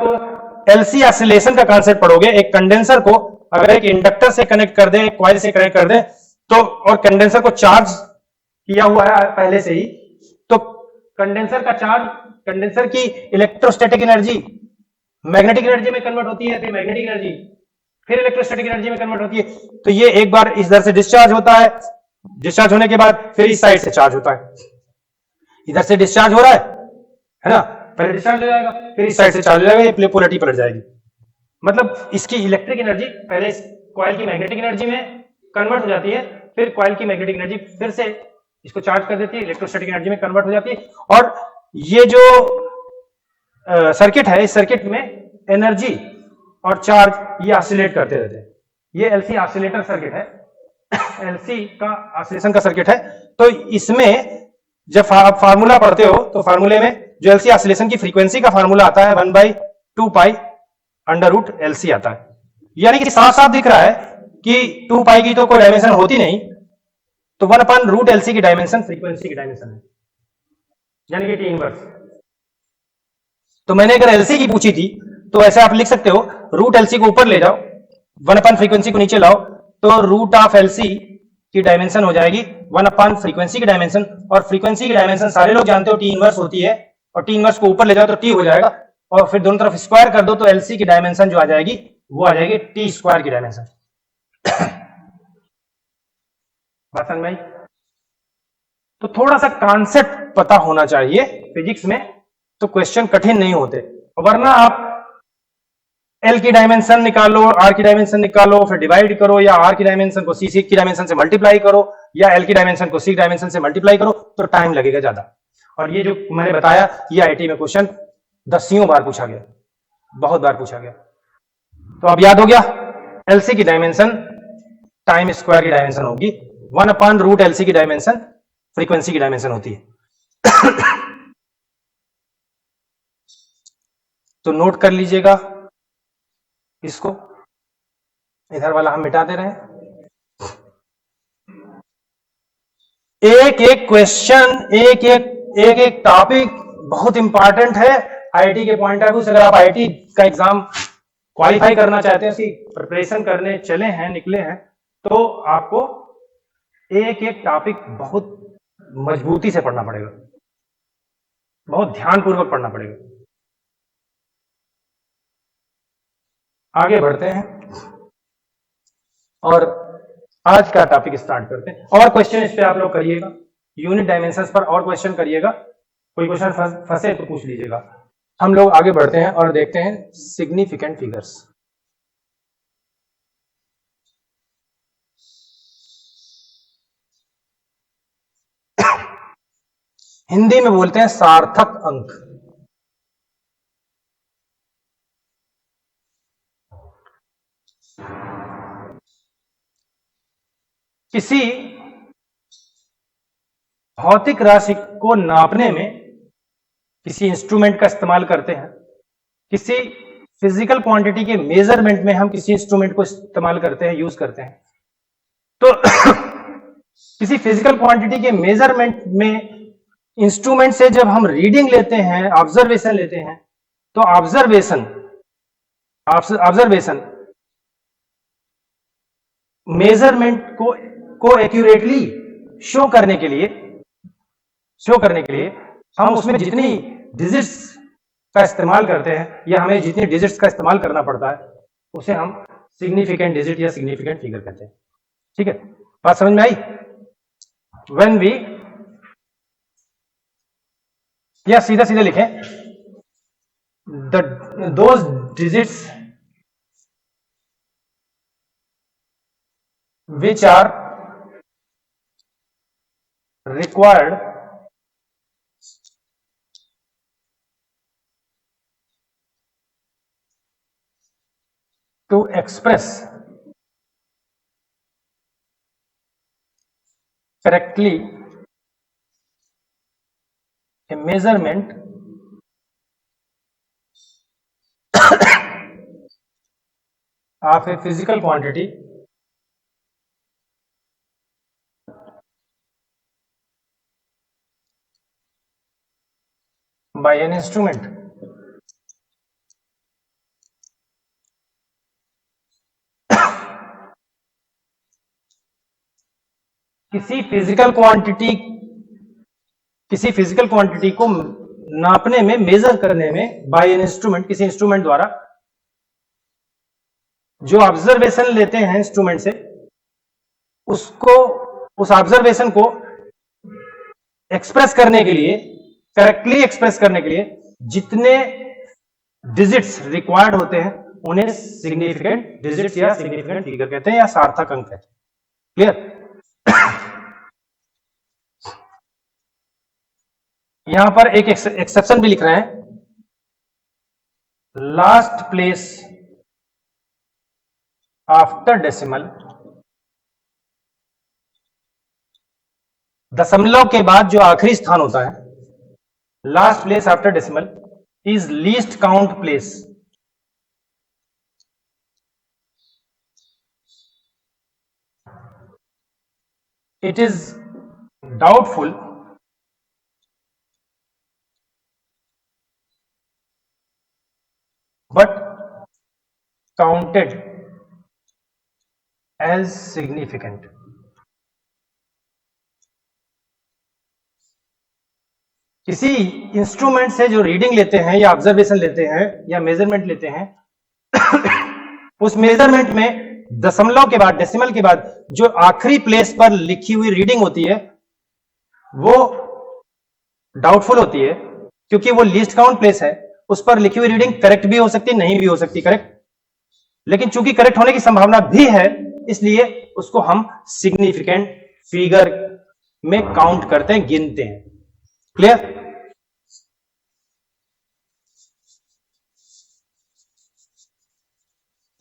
A: LC ऑसिलेशन का कॉन्सेप्ट पढ़ोगे, एक कंडेंसर को अगर एक इंडक्टर से कनेक्ट कर दे, एक कॉइल से कनेक्ट कर दे, तो और कंडेंसर को चार्ज किया हुआ है पहले से ही, तो कंडेंसर का चार्ज, कंडेंसर की इलेक्ट्रोस्टैटिक एनर्जी मैग्नेटिक एनर्जी में कन्वर्ट होती है, फिर मैग्नेटिक एनर्जी फिर इलेक्ट्रोस्टैटिक एनर्जी में कन्वर्ट होती है। तो ये एक बार इस दर से डिस्चार्ज होता है, डिस्चार्ज होने के बाद फिर इस साइड से चार्ज होता है, इधर से डिस्चार्ज हो रहा है ना, पहले डिस्चार्ज हो जाएगा, फिर इस साइड से चार्ज हो जाएगा, ये पोलैरिटी पलट जाएगी। मतलब इसकी इलेक्ट्रिक एनर्जी पहले इस कॉइल की मैग्नेटिक एनर्जी में कन्वर्ट हो जाती है, फिर कॉइल की मैग्नेटिक एनर्जी फिर से इसको चार्ज कर देती है, इलेक्ट्रोस्टैटिक एनर्जी में कन्वर्ट हो जाती है। और ये जो सर्किट है, इस सर्किट में एनर्जी और चार्ज ये ऑसिलेट करते रहते हैं। ये एलसी ऑसिलेटर सर्किट है, एलसी का ऑसिलेशन का सर्किट है। तो इसमें जब आप फार्मूला पढ़ते हो तो फार्मूले में जो एलसी ऑसिलेशन की फ्रीक्वेंसी का फार्मूला आता है 1/2 पाई अंडर रूट एलसी आता है। यानी कि साफ साफ दिख रहा है कि 2 पाई की तो कोई डायमेंशन होती नहीं, तो 1/रूट एलसी की डायमेंशन फ्रीक्वेंसी की डायमेंशन है, यानी कि टी इनवर्स। तो मैंने अगर एलसी की पूछी थी तो ऐसे आप लिख सकते हो, रूट एलसी को ऊपर ले जाओ, 1/फ्रीक्वेंसी को नीचे लाओ, तो रूट ऑफ एलसी की डायमेंशन हो जाएगी 1/फ्रीक्वेंसी की डायमेंशन। और फ्रीक्वेंसी की डायमेंशन सारे लोग जानते हो टी इनवर्स होती है, और टी इनवर्स को ऊपर ले जाओ तो टी हो जाएगा, और फिर दोनों तरफ स्क्वायर कर दो तो एलसी की डायमेंशन जो आ जाएगी वो आ जाएगी टी स्क्वायर की डायमेंशन। बात समझ में आई? तो थोड़ा सा कॉन्सेप्ट पता होना चाहिए फिजिक्स में, तो क्वेश्चन कठिन नहीं होते। वरना आप एल की डायमेंशन निकालो, आर की डायमेंशन निकालो, फिर डिवाइड करो, या आर की डायमेंशन को सी की डायमेंशन से मल्टीप्लाई करो, या एल की डायमेंशन को सी डायमेंशन से मल्टीप्लाई करो, तो टाइम लगेगा ज्यादा। और ये जो मैंने बताया ये आईटी में क्वेश्चन दसियों बार पूछा गया, बहुत बार पूछा गया। तो अब याद हो गया, एलसी की डायमेंशन टाइम स्क्वायर की डायमेंशन होगी, 1/रूट एलसी की डायमेंशन फ्रीक्वेंसी की डायमेंशन होती है। तो नोट कर लीजिएगा इसको, इधर वाला हम मिटा दे रहे हैं। एक एक क्वेश्चन, एक एक टॉपिक बहुत इंपॉर्टेंट है आईटी के पॉइंट ऑफ व्यू से। अगर आप आईटी का एग्जाम क्वालिफाई करना चाहते हैं, उसकी प्रिपरेशन करने चले हैं, निकले हैं, तो आपको एक एक टॉपिक बहुत मजबूती से पढ़ना पड़ेगा, बहुत ध्यानपूर्वक पढ़ना पड़ेगा। आगे बढ़ते हैं और आज का टॉपिक स्टार्ट करते हैं। और क्वेश्चन इस पे आप लोग करिएगा, यूनिट डायमेंशंस पर और क्वेश्चन करिएगा, कोई क्वेश्चन फंसे तो पूछ लीजिएगा। हम लोग आगे बढ़ते हैं और देखते हैं सिग्निफिकेंट फिगर्स। हिंदी में बोलते हैं सार्थक अंक। किसी भौतिक राशि को नापने में किसी इंस्ट्रूमेंट का इस्तेमाल करते हैं, किसी फिजिकल क्वांटिटी के मेजरमेंट में हम किसी इंस्ट्रूमेंट को इस्तेमाल करते हैं, यूज करते हैं। तो किसी फिजिकल क्वांटिटी के मेजरमेंट में इंस्ट्रूमेंट से जब हम रीडिंग लेते हैं, ऑब्जर्वेशन लेते हैं, तो ऑब्जर्वेशन मेजरमेंट को एक्यूरेटली शो करने के लिए हम उसमें जितनी डिजिट्स का इस्तेमाल करते हैं, या हमें जितनी डिजिट्स का इस्तेमाल करना पड़ता है, उसे हम सिग्निफिकेंट डिजिट या सिग्निफिकेंट फिगर कहते हैं। ठीक है, बात समझ में आई? व्हेन वी, या सीधा सीधा लिखें, those digits which are required to express correctly a measurement of a physical quantity by an instrument. किसी फिजिकल क्वांटिटी किसी फिजिकल क्वांटिटी को नापने में, मेजर करने में बाय एन इंस्ट्रूमेंट, किसी इंस्ट्रूमेंट द्वारा जो ऑब्जर्वेशन लेते हैं इंस्ट्रूमेंट से, उसको, उस ऑब्जर्वेशन को एक्सप्रेस करने के लिए, करेक्टली एक्सप्रेस करने के लिए जितने डिजिट्स रिक्वायर्ड होते हैं उन्हें सिग्निफिकेंट डिजिट्स या सिग्निफिकेंट फिगर कहते हैं, या सार्थक अंक कहते हैं। क्लियर? यहां पर एक एक्सेप्शन भी लिख रहे हैं, लास्ट प्लेस आफ्टर डेसिमल, दशमलव के बाद जो आखिरी स्थान होता है, last place after decimal is least count place. It is doubtful but counted as significant। किसी इंस्ट्रूमेंट से जो रीडिंग लेते हैं या ऑब्जर्वेशन लेते हैं या मेजरमेंट लेते हैं उस मेजरमेंट में दशमलव के बाद, डेसिमल के बाद जो आखिरी प्लेस पर लिखी हुई रीडिंग होती है वो डाउटफुल होती है, क्योंकि वो लीस्ट काउंट प्लेस है। उस पर लिखी हुई रीडिंग करेक्ट भी हो सकती, नहीं भी हो सकती करेक्ट, लेकिन चूंकि करेक्ट होने की संभावना भी है, इसलिए उसको हम सिग्निफिकेंट फिगर में काउंट करते हैं, गिनते हैं। क्लियर?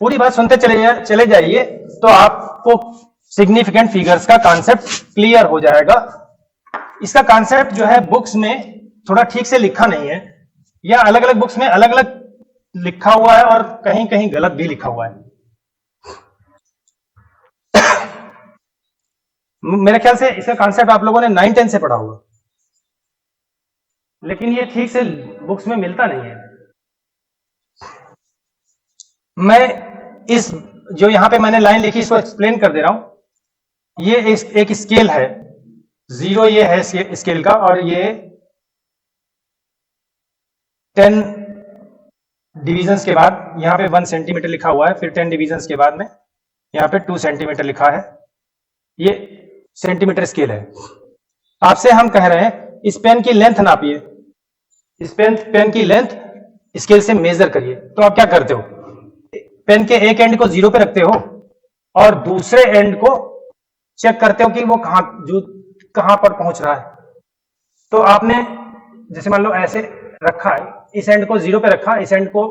A: पूरी बात सुनते चले जाइए तो आपको सिग्निफिकेंट फिगर्स का कॉन्सेप्ट क्लियर हो जाएगा। इसका कॉन्सेप्ट जो है बुक्स में थोड़ा ठीक से लिखा नहीं है, या अलग अलग बुक्स में अलग अलग लिखा हुआ है और कहीं कहीं गलत भी लिखा हुआ है। मेरे ख्याल से इसका कॉन्सेप्ट आप लोगों ने 9-10 से पढ़ा होगा, लेकिन ये ठीक से बुक्स में मिलता नहीं है। मैं इस जो यहां पे मैंने लाइन लिखी इसको एक्सप्लेन कर दे रहा हूं। ये एक स्केल है, 0 ये है स्केल का, और ये 10 डिविजन्स के बाद यहां पे 1 सेंटीमीटर लिखा हुआ है, फिर 10 डिविजन्स के बाद में यहां पे 2 सेंटीमीटर लिखा है। ये सेंटीमीटर स्केल है। आपसे हम कह रहे हैं इस पेन की लेंथ नापिए, इस पेन की लेंथ स्केल से मेजर करिए। तो आप क्या करते हो, पेन के एक एंड को 0 पे रखते हो और दूसरे एंड को चेक करते हो कि वो कहां पर पहुंच रहा है। तो आपने जैसे मान लो ऐसे रखा है, इस एंड को 0 पे रखा, इस एंड को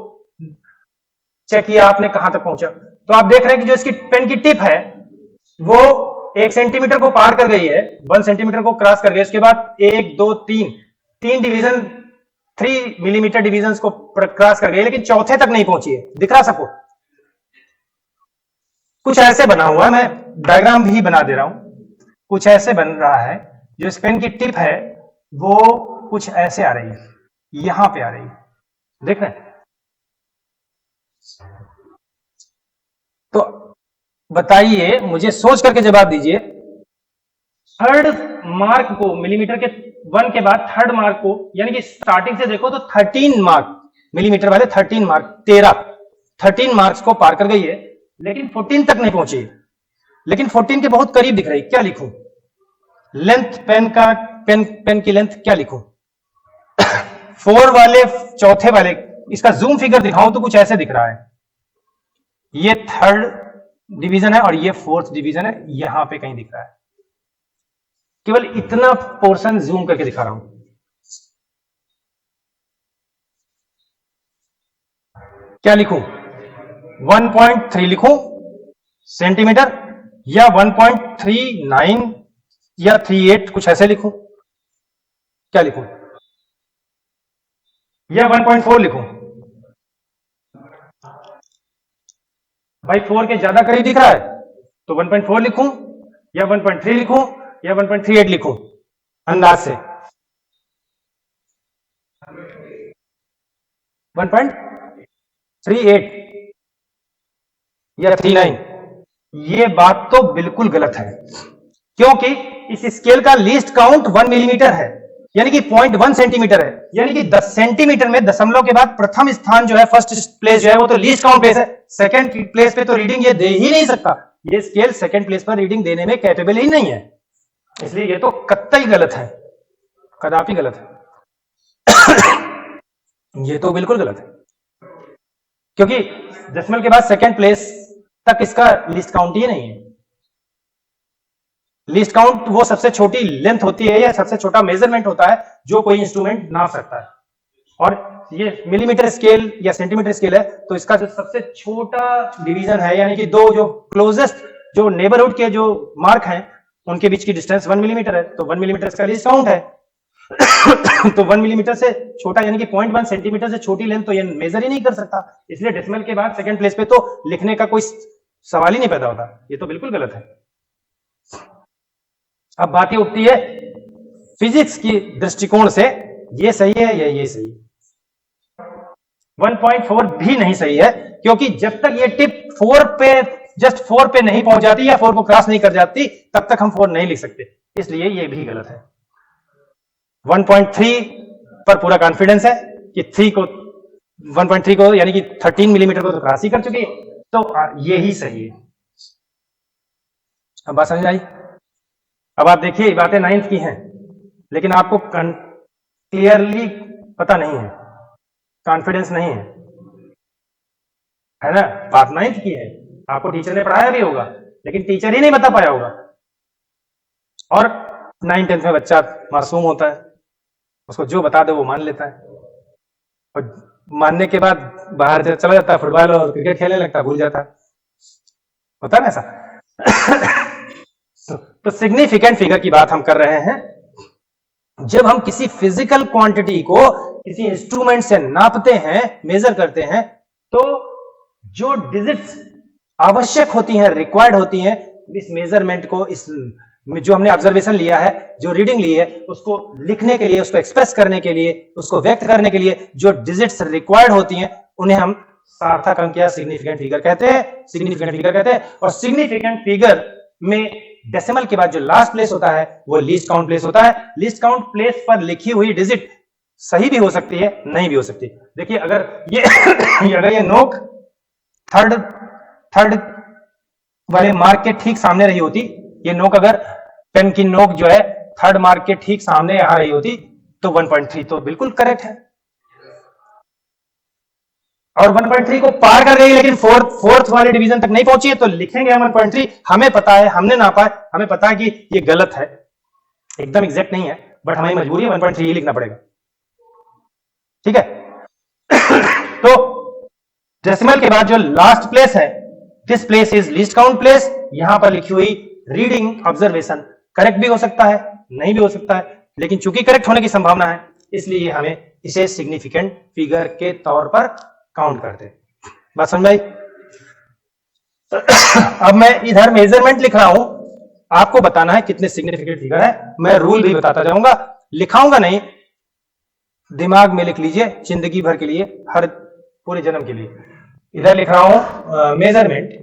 A: चेक किया आपने कहां तक पहुंचा। तो आप देख रहे हैं कि जो इसकी पेन की टिप है वो 1 सेंटीमीटर को पार कर गई है, 1 सेंटीमीटर को क्रॉस कर गई। उसके बाद 1 2 3 डिवीजन, 3 मिलीमीटर डिवीजन को क्रॉस कर गई, लेकिन चौथे तक नहीं पहुंची है। दिख रहा सबको? कुछ ऐसे बना हुआ है, मैं डायग्राम भी बना दे रहा हूं। कुछ ऐसे बन रहा है, जो इस पेन की टिप है वो कुछ ऐसे आ रही है, यहां पे आ रही है, देख रहे हैं? तो बताइए, मुझे सोच करके जवाब दीजिए, थर्ड मार्क को मिलीमीटर के 1 के बाद थर्ड मार्क को, यानी कि स्टार्टिंग से देखो तो 13 मार्क, मिलीमीटर वाले 13 मार्क, 13 मार्क्स को पार कर गई है, लेकिन 14 तक नहीं पहुंची। लेकिन 14 के बहुत करीब दिख रही। क्या लिखूं? लेंथ पेन की लेंथ क्या लिखूं? 4 वाले, चौथे वाले, इसका जूम फिगर दिखाऊं तो कुछ ऐसे दिख रहा है। ये 3rd डिवीजन है और ये 4th डिवीजन है, यहां पे कहीं दिख रहा है। केवल इतना पोर्शन जूम करके दिखा रहा हूं। क्या लिखूं? 1.3 लिखूं सेंटीमीटर, या 1.39 या 38, कुछ ऐसे लिखूं? क्या लिखूं? या 1.4 लिखूं? भाई 4 के ज्यादा करीब दिख रहा है तो 1.4 लिखूं, या 1.3 लिखूं, या 1.38 लिखूं? अंदाज से 1.38 या 39। ये बात तो बिल्कुल गलत है, क्योंकि इस स्केल का लीस्ट काउंट 1 मिलीमीटर है। यानी कि 0.1 सेंटीमीटर है, यानी कि 10 सेंटीमीटर में दशमलव के बाद प्रथम स्थान जो है, फर्स्ट प्लेस जो है वो तो लीस्ट काउंट प्लेस है। सेकंड प्लेस पे तो रीडिंग ये दे ही नहीं सकता, ये स्केल सेकंड प्लेस पर रीडिंग देने में कैपेबल ही नहीं है, इसलिए ये तो कतई गलत है, कदापि गलत है। ये तो बिल्कुल गलत है, क्योंकि डेसिमल के बाद सेकंड प्लेस तक इसका लीस्ट काउंट ही नहीं है। लीस्ट काउंट वो सबसे छोटी लेंथ होती है या सबसे छोटा मेजरमेंट होता है जो कोई इंस्ट्रूमेंट नाप सकता है, और ये मिलीमीटर स्केल या सेंटीमीटर स्केल है, तो इसका जो सबसे छोटा डिवीजन है, यानी कि दो जो क्लोजेस्ट जो नेबरहुड के जो मार्क हैं उनके बीच की डिस्टेंस 1 मिलीमीटर है, तो 1 मिलीमीटर इसका लीस्ट काउंट है। तो 1 मिलीमीटर से छोटा यानी कि 0.1 सेंटीमीटर से छोटी लेंथ तो ये मेजर ही नहीं कर सकता, इसलिए डेसिमल के बाद सेकंड प्लेस पे तो लिखने का कोई सवाल ही नहीं पैदा होता, ये तो बिल्कुल गलत है। अब बात ये उठती है फिजिक्स की दृष्टिकोण से, ये सही है या ये सही है। 1.4 भी नहीं सही है, क्योंकि जब तक ये टिप 4 पे जस्ट 4 पे नहीं पहुंच जाती या 4 को क्रॉस नहीं कर जाती तब तक हम 4 नहीं लिख सकते, इसलिए ये भी गलत है। 1.3 पर पूरा कॉन्फिडेंस है कि 1.3 को यानी कि 13 मिलीमीटर को तो क्रॉस ही कर चुकी है, तो ये ही सही है। अब बात समझ आई। अब आप देखिए ये बातें 9th की हैं, लेकिन आपको क्लियरली पता नहीं है, कॉन्फिडेंस नहीं है ना। बात 9th की है, आपको टीचर ने पढ़ाया भी होगा लेकिन टीचर ही नहीं बता पाया होगा, और 9th-10th में बच्चा मासूम होता है, उसको जो बता दे वो मान लेता है, और मानने के बाद बाहर चला जाता है, फुटबॉल और क्रिकेट खेलने लगता है, भूल जाता है, होता है ना ऐसा। तो सिग्निफिकेंट फिगर की बात हम कर रहे हैं, जब हम किसी फिजिकल क्वांटिटी को किसी इंस्ट्रूमेंट से नापते हैं, मेजर करते हैं, तो जो डिजिट्स आवश्यक होती हैं, रिक्वायर्ड होती हैं इस मेजरमेंट को, इस जो हमने ऑब्जर्वेशन लिया है, जो रीडिंग ली है, उसको लिखने के लिए, उसको एक्सप्रेस करने के लिए, उसको व्यक्त करने के लिए जो डिजिट्स रिक्वायर्ड होती हैं, उन्हें हम सार्थक अंक या सिग्निफिकेंट फिगर कहते हैं, सिग्निफिकेंट फिगर कहते हैं। और सिग्निफिकेंट फिगर में डेसिमल के बाद जो लास्ट प्लेस होता है वो लीस्ट काउंट प्लेस होता है। लीस्ट काउंट प्लेस पर लिखी हुई डिजिट सही भी हो सकती है, नहीं भी हो सकती। देखिए अगर ये अगर ये नोक थर्ड वाले मार्क के ठीक सामने रही होती, ये नोक अगर पेन की नोक जो है थर्ड मार्क के ठीक सामने आ रही होती तो 1.3 तो बिल्कुल करेक्ट है, और 1.3 को पार कर गई लेकिन फोर्थ वाले डिवीजन तक नहीं पहुंची है, तो लिखेंगे हम 1.3। हमें पता है, हमने नापा है, हमें पता है कि ये गलत है, एकदम एग्जैक्ट नहीं है, बट हमारी मजबूरी है 1.3 ही लिखना पड़ेगा, ठीक है। तो डेसिमल के बाद जो लास्ट प्लेस है, this place is least count place. यहां पर लिखी हुई रीडिंग ऑब्जर्वेशन करेक्ट भी हो सकता है, नहीं भी हो सकता है, लेकिन चूंकि करेक्ट होने की संभावना है इसलिए हमें इसे सिग्निफिकेंट फिगर के तौर पर काउंट करते हैं। बात समझ आई। अब मैं इधर मेजरमेंट लिख रहा हूं, आपको बताना है कितने सिग्निफिकेंट फिगर है, मैं रूल भी बताता जाऊंगा, लिखाऊंगा नहीं, दिमाग में लिख लीजिए जिंदगी भर के लिए, हर पूरे जन्म के लिए। इधर लिख रहा हूं मेजरमेंट,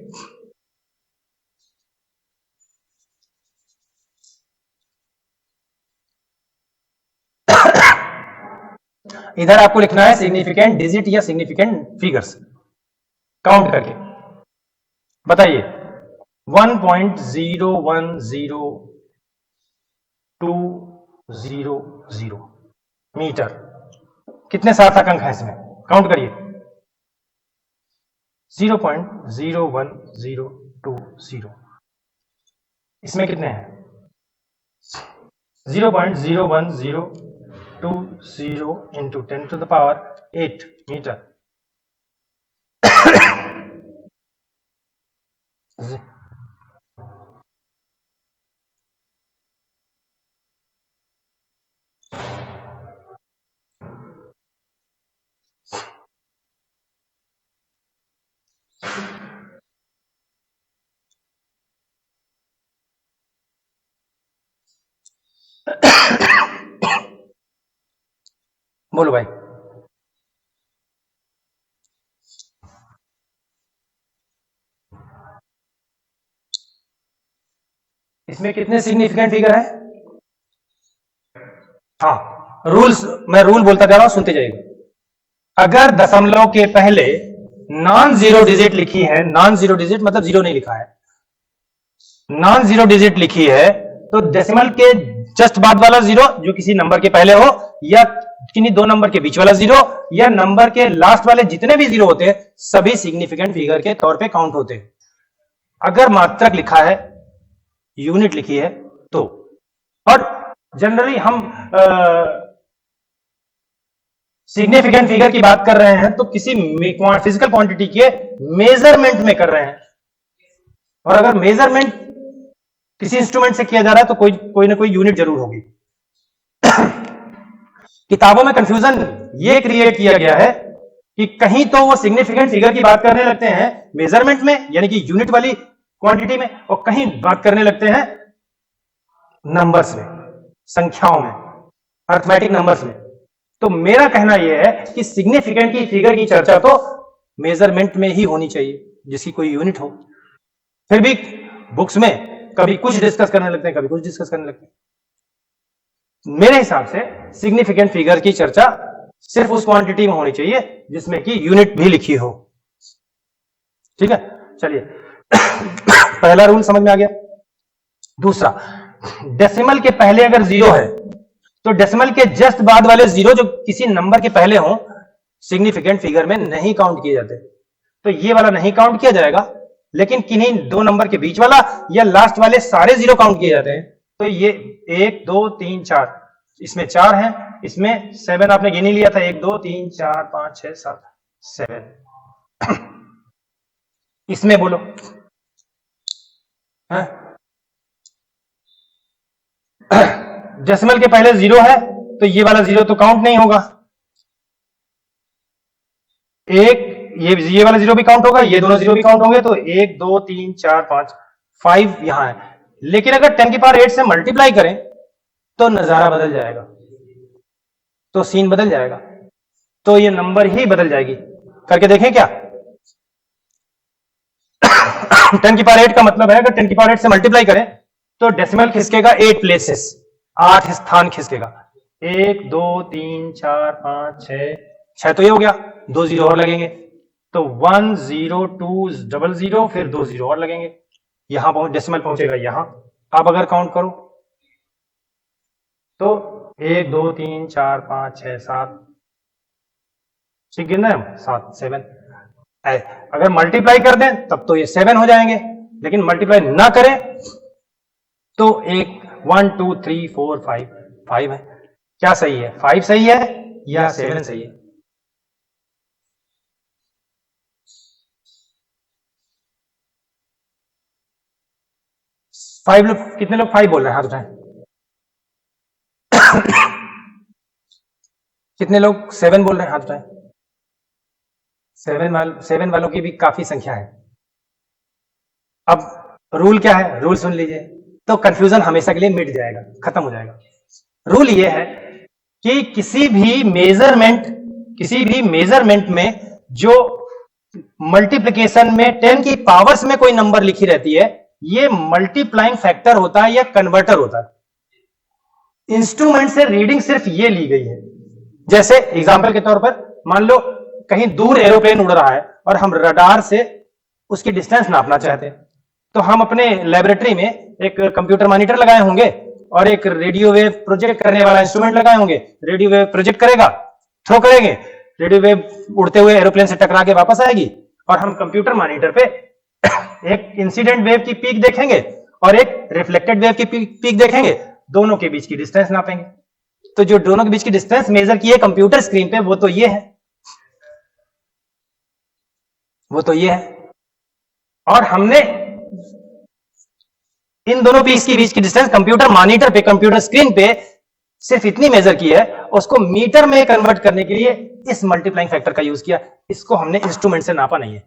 A: इधर आपको लिखना है सिग्निफिकेंट डिजिट या सिग्निफिकेंट फिगर्स काउंट करके। बताइए 1.010200 मीटर, कितने सार्थक अंक है इसमें, काउंट करिए। 0.01020, इसमें कितने हैं 0.01020 into 10 to the power 8 metre. बोलो भाई, इसमें कितने सिग्निफिकेंट फिगर है? हाँ रूल्स, मैं रूल बोलता जा रहा हूं, सुनते जाइएगा। अगर दशमलव के पहले नॉन जीरो डिजिट लिखी है, नॉन जीरो डिजिट मतलब जीरो नहीं लिखा है, नॉन जीरो डिजिट लिखी है, तो डेसिमल के जस्ट बाद वाला जीरो जो किसी नंबर के पहले हो, या किन्हीं दो नंबर के बीच वाला जीरो, या नंबर के लास्ट वाले जितने भी जीरो होते हैं सभी सिग्निफिकेंट फिगर के तौर पे काउंट होते हैं। अगर मात्रक लिखा है, यूनिट लिखी है तो, और जनरली हम सिग्निफिकेंट फिगर की बात कर रहे हैं तो किसी फिजिकल क्वांटिटी के मेजरमेंट में कर रहे हैं, और अगर मेजरमेंट किसी इंस्ट्रूमेंट से किया जा रहा है तो कोई ना कोई यूनिट जरूर होगी। किताबों में कंफ्यूजन ये क्रिएट किया गया है कि कहीं तो वो सिग्निफिकेंट फिगर की बात करने लगते हैं मेजरमेंट में, यानी कि यूनिट वाली क्वांटिटी में, और कहीं बात करने लगते हैं नंबर्स में, संख्याओं में, अर्थमेटिक नंबर्स में। तो मेरा कहना यह है कि सिग्निफिकेंट की फिगर की चर्चा तो मेजरमेंट में ही होनी चाहिए जिसकी कोई यूनिट हो। फिर भी बुक्स में कभी कुछ डिस्कस करने लगते हैं, कभी कुछ डिस्कस करने लगते हैं। मेरे हिसाब से सिग्निफिकेंट फिगर की चर्चा सिर्फ उस क्वांटिटी में होनी चाहिए जिसमें कि यूनिट भी लिखी हो। ठीक है, चलिए पहला रूल समझ में आ गया। दूसरा, डेसिमल के पहले अगर जीरो है तो डेसिमल के जस्ट बाद वाले जीरो जो किसी नंबर के पहले हो सिग्निफिकेंट फिगर में नहीं काउंट किए जाते। तो ये वाला नहीं काउंट किया जाएगा, लेकिन किन्हीं दो नंबर के बीच वाला या लास्ट वाले सारे जीरो काउंट किए जाते हैं। तो ये 1 2 3 4, इसमें 4 है, इसमें 7 आपने गिन ही लिया था, 1 2 3 4 5 6 7 7। इसमें बोलो डेसिमल के पहले जीरो है तो ये वाला जीरो तो काउंट नहीं होगा, ये वाला जीरो भी काउंट होगा, ये दोनों जीरो भी काउंट होंगे। तो 1 2 3 4 5 5 यहां है। लेकिन अगर 10 की पावर 8 से मल्टीप्लाई करें तो नजारा बदल जाएगा, तो सीन बदल जाएगा, तो ये नंबर ही बदल जाएगी। करके देखें क्या? 10 की पावर 8 का मतलब है अगर 10 की पावर 8 से मल्टीप्लाई करें तो डेसिमल खिसकेगा 8 प्लेसेस, 8 स्थान खिसकेगा। 1 2 3 4 5 6 तो ये हो गया, 2 जीरो और लगेंगे, तो 1 0 2 00, फिर 2 जीरो और लगेंगे, यहां डेसिमल पहुंचेगा यहां। अब अगर काउंट करो तो 1 2 3 4 5 6 7, ठीक गिन रहे हैं, 7 7। अगर मल्टीप्लाई कर दें तब तो ये 7 हो जाएंगे, लेकिन मल्टीप्लाई ना करें तो 1 2 3 4 5 है। क्या सही है, 5 सही है या 7 सही है? कितने लोग 5 बोल रहे हैं, हाथ उठाएं। कितने लोग 7 बोल रहे हैं, हाथ उठाएं। 7 वालों की भी काफी संख्या है। अब रूल क्या है, रूल सुन लीजिए, तो कंफ्यूजन हमेशा के लिए मिट जाएगा, खत्म हो जाएगा। रूल ये है कि किसी भी मेजरमेंट में जो मल्टीप्लिकेशन में 10 की पावर्स में कोई नंबर लिखी रहती है, ये मल्टीप्लाइंग फैक्टर होता है या कन्वर्टर होता है। इंस्ट्रूमेंट से रीडिंग सिर्फ ये ली गई है। जैसे एग्जांपल के तौर पर मान लो कहीं दूर एरोप्लेन उड़ रहा है और हम रडार से उसकी डिस्टेंस नापना चाहते हैं, तो हम अपने लेबोरेटरी में एक कंप्यूटर मॉनिटर लगाए होंगे और एक रेडियो वेव प्रोजेक्ट करने वाला इंस्ट्रूमेंट लगाए होंगे। रेडियो वेव प्रोजेक्ट करेगा, थ्रो करेंगे, रेडियो वेव उड़ते हुए एरोप्लेन से टकरा के वापस आएगी और हम कंप्यूटर मॉनिटर पे एक इंसिडेंट वेव की पीक देखेंगे और एक रिफ्लेक्टेड वेव की पीक देखेंगे, दोनों के बीच की डिस्टेंस नापेंगे। तो जो दोनों के बीच की डिस्टेंस मेजर की है कंप्यूटर स्क्रीन पे, वो तो ये है, वो तो ये है। और हमने इन दोनों पीस के बीच की डिस्टेंस कंप्यूटर मॉनिटर पे, कंप्यूटर स्क्रीन पे सिर्फ इतनी मेजर की है, उसको मीटर में कन्वर्ट करने के लिए इस मल्टीप्लाइंग फैक्टर का यूज किया। इसको हमने इंस्ट्रूमेंट से नापा नहीं है,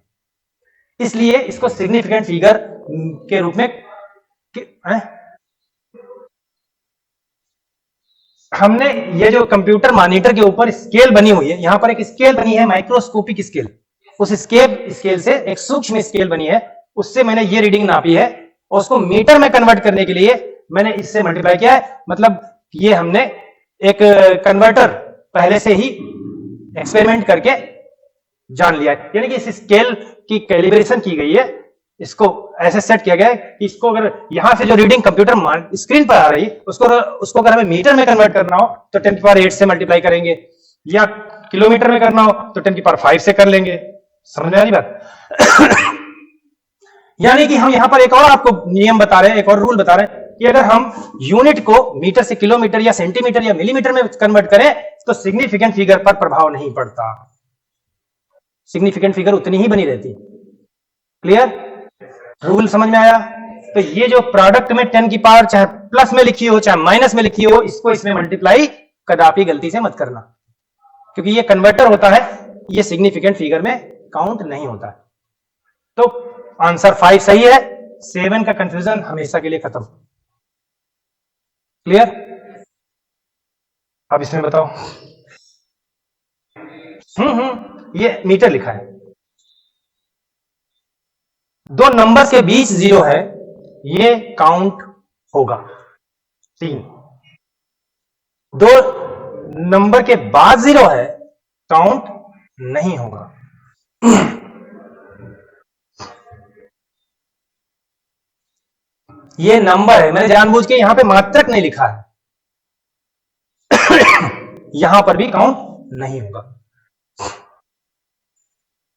A: इसलिए इसको सिग्निफिकेंट फिगर के रूप में हमने ये जो कंप्यूटर मॉनिटर के ऊपर स्केल बनी हुई है, यहां पर एक स्केल बनी है, माइक्रोस्कोपिक स्केल। उस स्केल से एक सूक्ष्म स्केल बनी है, उससे मैंने ये रीडिंग नापी है और उसको मीटर में कन्वर्ट करने के लिए मैंने इससे मल्टीप्लाई किया है। मतलब ये हमने एक कन्वर्टर पहले से ही एक्सपेरिमेंट करके जान लिया है, यानी कि इस स्केल की कैलिब्रेशन की गई है, इसको ऐसे सेट किया गया है कि इसको अगर यहां से जो रीडिंग कंप्यूटर स्क्रीन पर आ रही है उसको अगर हमें मीटर में कन्वर्ट करना हो तो 10 की पावर 8 से मल्टीप्लाई करेंगे, या किलोमीटर में करना हो तो 10 की पावर 5 से कर लेंगे। समझ में आ रही बात? यानी कि हम यहां पर एक और आपको नियम बता रहे हैं, एक और रूल बता रहे हैं कि अगर हम यूनिट को मीटर से किलोमीटर या सेंटीमीटर या मिलीमीटर में कन्वर्ट करें तो सिग्निफिकेंट फिगर पर प्रभाव नहीं पड़ता, सिग्निफिकेंट फिगर उतनी ही बनी रहती। क्लियर? रूल समझ में आया? तो ये जो प्रोडक्ट में 10 की पावर चाहे प्लस में लिखी हो चाहे माइनस में लिखी हो, इसको इसमें मल्टीप्लाई कदापि गलती से मत करना, क्योंकि ये कन्वर्टर होता है, ये सिग्निफिकेंट फिगर में काउंट नहीं होता है। तो आंसर 5 सही है, 7 का कंफ्यूजन हमेशा के लिए खत्म। क्लियर? अब इसमें बताओ। ये मीटर लिखा है, दो नंबर्स के बीच 0 है, ये काउंट होगा। 3 दो नंबर के बाद 0 है, काउंट नहीं होगा। ये नंबर है, मैंने जानबूझ के यहां पे मात्रक नहीं लिखा है, यहां पर भी काउंट नहीं होगा।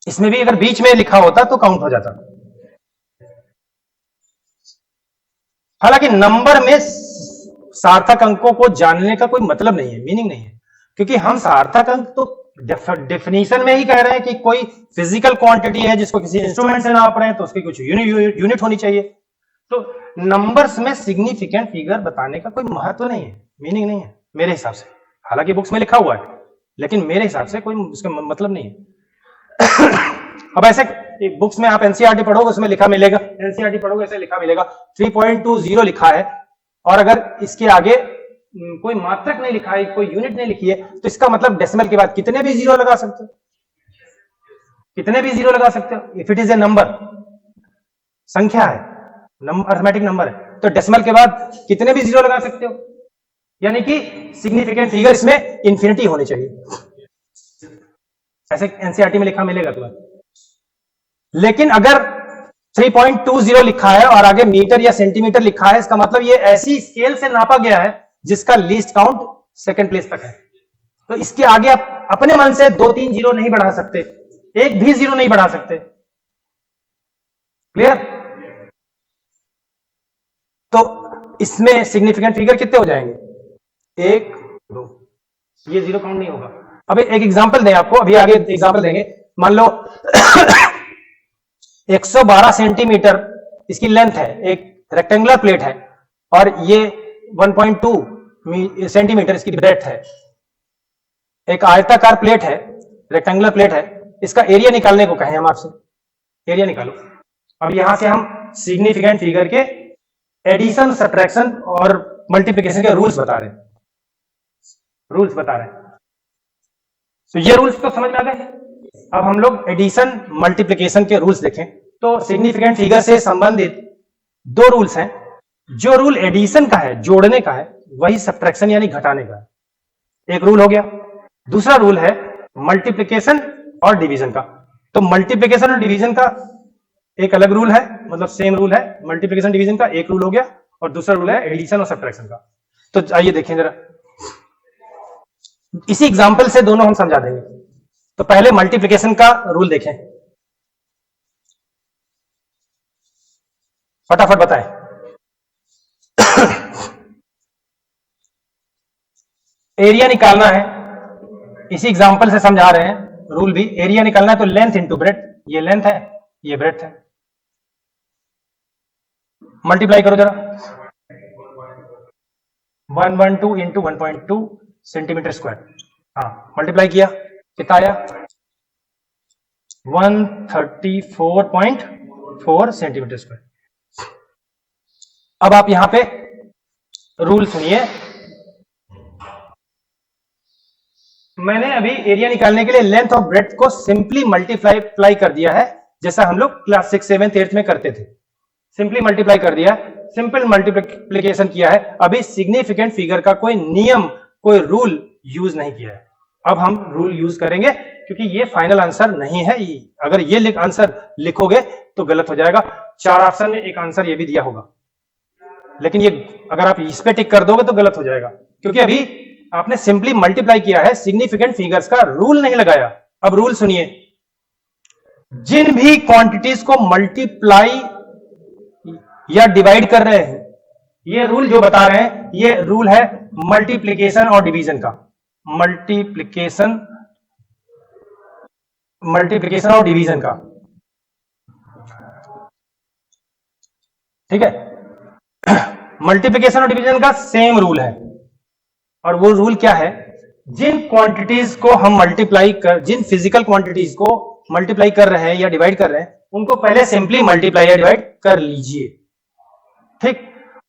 A: इसमें भी अगर बीच में लिखा होता तो काउंट हो जाता। हालांकि नंबर में सार्थक अंकों को जानने का कोई मतलब नहीं है, मीनिंग नहीं है, क्योंकि हम सार्थक अंक तो डेफिनेशन में ही कह रहे हैं कि कोई फिजिकल क्वांटिटी है जिसको किसी इंस्ट्रूमेंट से नाप रहे हैं तो उसकी कुछ यूनिट होनी चाहिए। तो नंबर्स में सिग्निफिकेंट फिगर बताने का कोई महत्व नहीं है, मीनिंग नहीं है मेरे हिसाब से। हालांकि बुक्स में लिखा हुआ है, लेकिन मेरे हिसाब से कोई उसका मतलब नहीं है। अब ऐसे बुक्स में आप एनसीईआरटी पढ़ोगे, उसमें लिखा मिलेगा, एनसीईआरटी पढ़ोगे ऐसे लिखा मिलेगा 3.20 लिखा है, और अगर इसके आगे कोई मात्रक नहीं लिखा है, कोई यूनिट नहीं लिखी है, तो इसका मतलब डेसिमल के बाद कितने भी 0 लगा सकते हो, कितने भी 0 लगा सकते हो। If it is a number, संख्या है, अर्थमेटिक नंबर है, तो डेसिमल के बाद कितने भी 0 लगा सकते हो, यानी कि सिग्निफिकेंट फिगर इसमें इंफिनिटी होनी चाहिए, ऐसे एनसीईआरटी में लिखा मिलेगा तुम्हें। लेकिन अगर 3.20 लिखा है और आगे मीटर या सेंटीमीटर लिखा है, इसका मतलब ये ऐसी स्केल से नापा गया है जिसका लीस्ट काउंट सेकंड प्लेस तक है। तो इसके आगे आप अपने मन से 2-3 0 नहीं बढ़ा सकते, एक भी 0 नहीं बढ़ा सकते। क्लियर? तो इसमें सिग्निफिकेंट फिगर कितने हो जाएंगे? 1, 2, ये 0 काउंट नहीं होगा। अब एक एग्जांपल दें आपको, अभी आगे एग्जांपल देंगे। मान लो 112 सेंटीमीटर इसकी लेंथ है, एक रेक्टेंगुलर प्लेट है, और ये 1.2 सेंटीमीटर इसकी ब्रेड्थ है। एक आयताकार प्लेट है, रेक्टेंगुलर प्लेट है, इसका एरिया निकालने को कहें हम आपसे, एरिया निकालो। अब यहां से हम सिग्निफिकेंट फिगर के एडिशन, सब्ट्रैक्शन और मल्टीप्लिकेशन के रूल्स बता रहे हैं, रूल्स बता रहे हैं। तो ये रूल्स तो समझ में आ गए। अब हम लोग एडिशन, मल्टीप्लिकेशन के रूल्स देखें। तो सिग्निफिकेंट फिगर से संबंधित 2 रूल्स हैं। जो रूल एडिशन का है, जोड़ने का है, वही सब्ट्रैक्शन यानी घटाने का है। एक रूल हो गया। दूसरा रूल है मल्टीप्लिकेशन और डिवीजन का। तो मल्टीप्लिकेशन और डिवीजन का एक अलग रूल है, मतलब सेम रूल है। मल्टीप्लिकेशन डिवीजन का एक रूल हो गया, और दूसरा रूल है एडिशन और सब्ट्रैक्शन का। तो आइए देखें जरा, इसी एग्जांपल से दोनों हम समझा देंगे। तो पहले मल्टीप्लिकेशन का रूल देखें, फटाफट बताएं। एरिया निकालना है, इसी एग्जांपल से समझा रहे हैं। रूल भी एरिया निकालना है, तो लेंथ इंटू ब्रेड्थ, ये लेंथ है, ये ब्रेड्थ है। मल्टीप्लाई करो जरा, 112 इंटू 1.2 सेंटीमीटर स्क्वायर। हाँ, मल्टीप्लाई किया, कितना आया? 134.4 सेंटीमीटर स्क्वायर। अब आप यहां पे रूल सुनिए। मैंने अभी एरिया निकालने के लिए लेंथ और ब्रेड्थ को सिंपली मल्टीप्लाई कर दिया है, जैसा हम लोग क्लास 6, 7, 8 में करते थे। सिंपली मल्टीप्लाई कर दिया, सिंपल मल्टीप्लिकेशन किया है। अभी सिग्निफिकेंट फिगर का कोई नियम, कोई रूल यूज नहीं किया है। अब हम रूल यूज करेंगे क्योंकि ये फाइनल आंसर नहीं है। अगर ये आंसर लिखोगे तो गलत हो जाएगा। 4 ऑप्शन में एक आंसर ये भी दिया होगा, लेकिन ये अगर आप इस पे टिक कर दोगे तो गलत हो जाएगा, क्योंकि अभी आपने सिंपली मल्टीप्लाई किया है, सिग्निफिकेंट फिगर्स का रूल नहीं लगाया। अब रूल सुनिए, जिन भी क्वांटिटीज को मल्टीप्लाई या डिवाइड कर रहे हैं, ये रूल जो बता रहे हैं ये रूल है मल्टीप्लिकेशन और डिवीजन का। मल्टीप्लिकेशन और डिवीजन का, ठीक है। मल्टीप्लिकेशन और डिवीजन का सेम रूल है, और वो रूल क्या है, जिन क्वांटिटीज को हम जिन फिजिकल क्वांटिटीज को मल्टीप्लाई कर रहे हैं या डिवाइड कर रहे हैं, उनको पहले सिंपली मल्टीप्लाई या डिवाइड कर लीजिए, ठीक।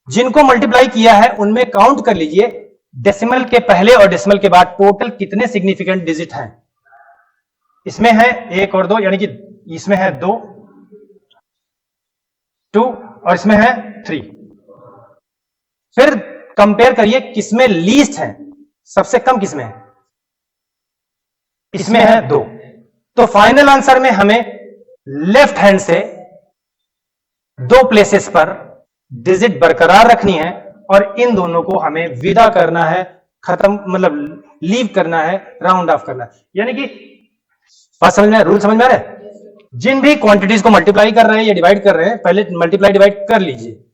A: जिनको मल्टीप्लाई किया है उनमें काउंट कर लीजिए डेसिमल के पहले और डेसिमल के बाद टोटल कितने सिग्निफिकेंट डिजिट हैं। इसमें है 1 और 2, यानी कि इसमें है 2 और इसमें है 3। फिर कंपेयर करिए किसमें लीस्ट है, सबसे कम किसमें है, इसमें है 2। तो फाइनल आंसर में हमें लेफ्ट हैंड से 2 प्लेसेस पर डिजिट बरकरार रखनी है और इन दोनों को हमें विदा करना है, खत्म मतलब लीव करना है, राउंड ऑफ करना है। यानी कि बात समझ में, रूल समझ में आ रहा है। जिन भी क्वांटिटीज को मल्टीप्लाई कर रहे हैं या डिवाइड कर रहे हैं, पहले मल्टीप्लाई डिवाइड कर लीजिए,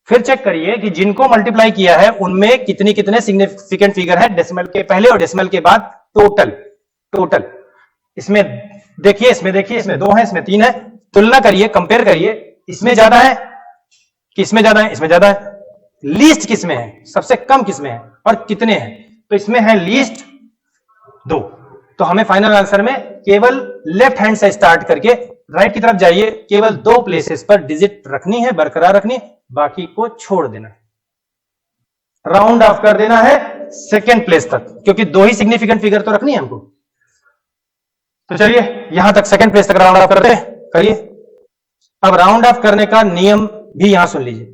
A: फिर चेक करिए कि जिनको मल्टीप्लाई किया है उनमें कितने सिग्निफिकेंट फिगर है डेसिमल के पहले और डेसिमल के बाद टोटल। इसमें देखिए, इसमें 2 है, इसमें 3 है। तुलना करिए, कंपेयर करिए, इसमें ज्यादा है कि इसमें ज्यादा है, इसमें ज्यादा है। लीस्ट किसमें है, सबसे कम किसमें है और कितने हैं, तो इसमें है लीस्ट 2। तो हमें फाइनल आंसर में केवल लेफ्ट हैंड से स्टार्ट करके राइट की तरफ जाइए, केवल 2 प्लेसेस पर डिजिट रखनी है, बरकरार रखनी, बाकी को छोड़ देना है, राउंड ऑफ कर देना है सेकेंड प्लेस तक, क्योंकि 2 ही सिग्निफिकेंट फिगर तो रखनी है हमको। तो चलिए यहां तक, सेकेंड प्लेस तक राउंड ऑफ करते हैं, करिए। अब राउंड ऑफ करने का नियम भी यहां सुन लीजिए।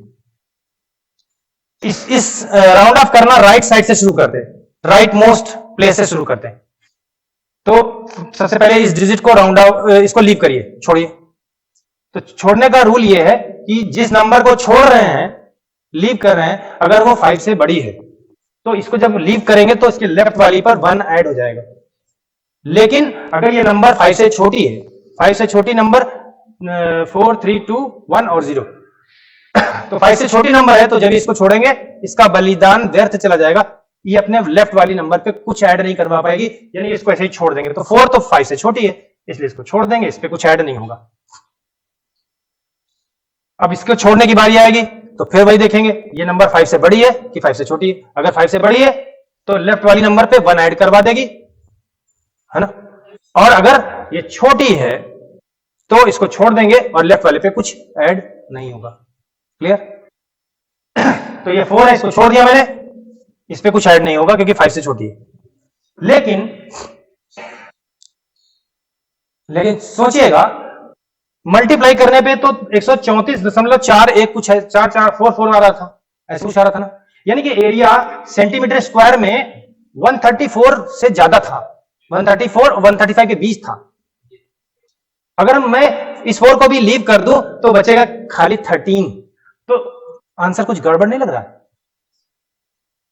A: इस राउंड ऑफ करना राइट साइड से शुरू करते हैं, राइट मोस्ट प्लेस से शुरू करते हैं। तो सबसे पहले इस डिजिट को राउंड ऑफ, इसको लीव करिए, छोड़िए। तो छोड़ने का रूल यह है कि जिस नंबर को छोड़ रहे हैं, लीव कर रहे हैं, अगर वो 5 से बड़ी है तो इसको जब लीव करेंगे तो इसके लेफ्ट वाली पर 1 ऐड हो जाएगा। लेकिन अगर ये नंबर 5 से छोटी है, 5 से छोटी नंबर 4, 3, 2, 1 और 0, तो 5 से छोटी नंबर है, तो जब इसको छोड़ेंगे इसका बलिदान व्यर्थ चला जाएगा, ये अपने लेफ्ट वाली नंबर पे कुछ ऐड नहीं करवा पाएगी, यानी इसको ऐसे ही छोड़ देंगे। तो 4 तो 5 से छोटी है, इसलिए इसको छोड़ देंगे, इस पे कुछ ऐड नहीं होगा। अब इसको छोड़ने की बारी आएगी तो फिर वही देखेंगे, ये नंबर 5 से बड़ी है कि 5 से छोटी है। अगर 5 से बड़ी है तो लेफ्ट वाली नंबर पे 1 ऐड करवा देगी, है ना। और अगर ये छोटी है तो इसको छोड़ देंगे और लेफ्ट वाले पे कुछ ऐड नहीं होगा। क्लियर? तो ये 4 है, इसको छोड़ दिया मैंने, इस पे कुछ ऐड नहीं होगा क्योंकि 5 से छोटी है। लेकिन सोचिएगा, मल्टीप्लाई करने पे तो 134.41 कुछ है, 4444 आ रहा था, ऐसे कुछ आ रहा था ना। यानी कि एरिया सेंटीमीटर स्क्वायर में 134 से ज्यादा था, 134 और 135 के बीच था। अगर मैं इस 4 को भी लीव कर दूं तो बचेगा खाली 13। तो आंसर कुछ गड़बड़ नहीं लग रहा है?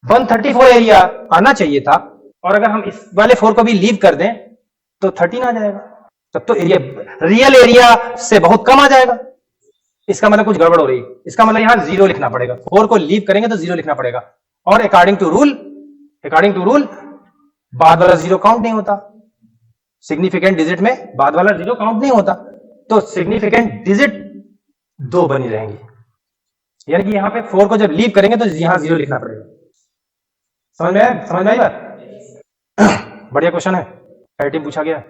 A: 134 एरिया आना चाहिए था, और अगर हम इस वाले 4 को भी लीव कर दें तो 13 आ जाएगा, तब तो एरिया रियल एरिया से बहुत कम आ जाएगा। इसका मतलब कुछ गड़बड़ हो रही है, इसका मतलब यहां 0 लिखना पड़ेगा। 4 को लीव करेंगे तो 0 लिखना पड़ेगा, और अकॉर्डिंग टू रूल बाद वाला 0 काउंट नहीं होता। सिग्निफिकेंट डिजिट में बाद वाला 0 काउंट नहीं होता, तो सिग्निफिकेंट डिजिट 2 बनी रहेंगी। यानी कि यहां पे 4 को जब लीव करेंगे तो यहां 0 लिखना पड़ेगा। समझ में आई बात? बढ़िया क्वेश्चन है, आईटी पूछा गया।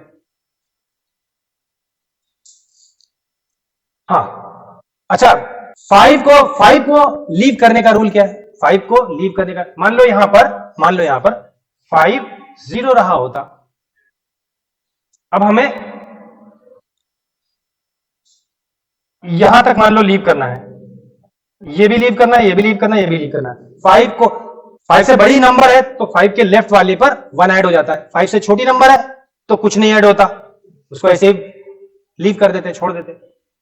A: हाँ, अच्छा, 5 को लीव करने का रूल क्या है? 5 को लीव करने का, मान लो यहां पर 5 0 रहा होता। अब हमें यहां तक मान लो लीव करना है, ये भी लीव करना है, ये भी लीव करना है, ये भी लीव करना है। 5 से बड़ी नंबर है तो 5 के लेफ्ट वाले पर 1 ऐड हो जाता है, 5 से छोटी नंबर है तो कुछ नहीं ऐड होता, उसको ऐसे ही लीव कर देते, छोड़ देते।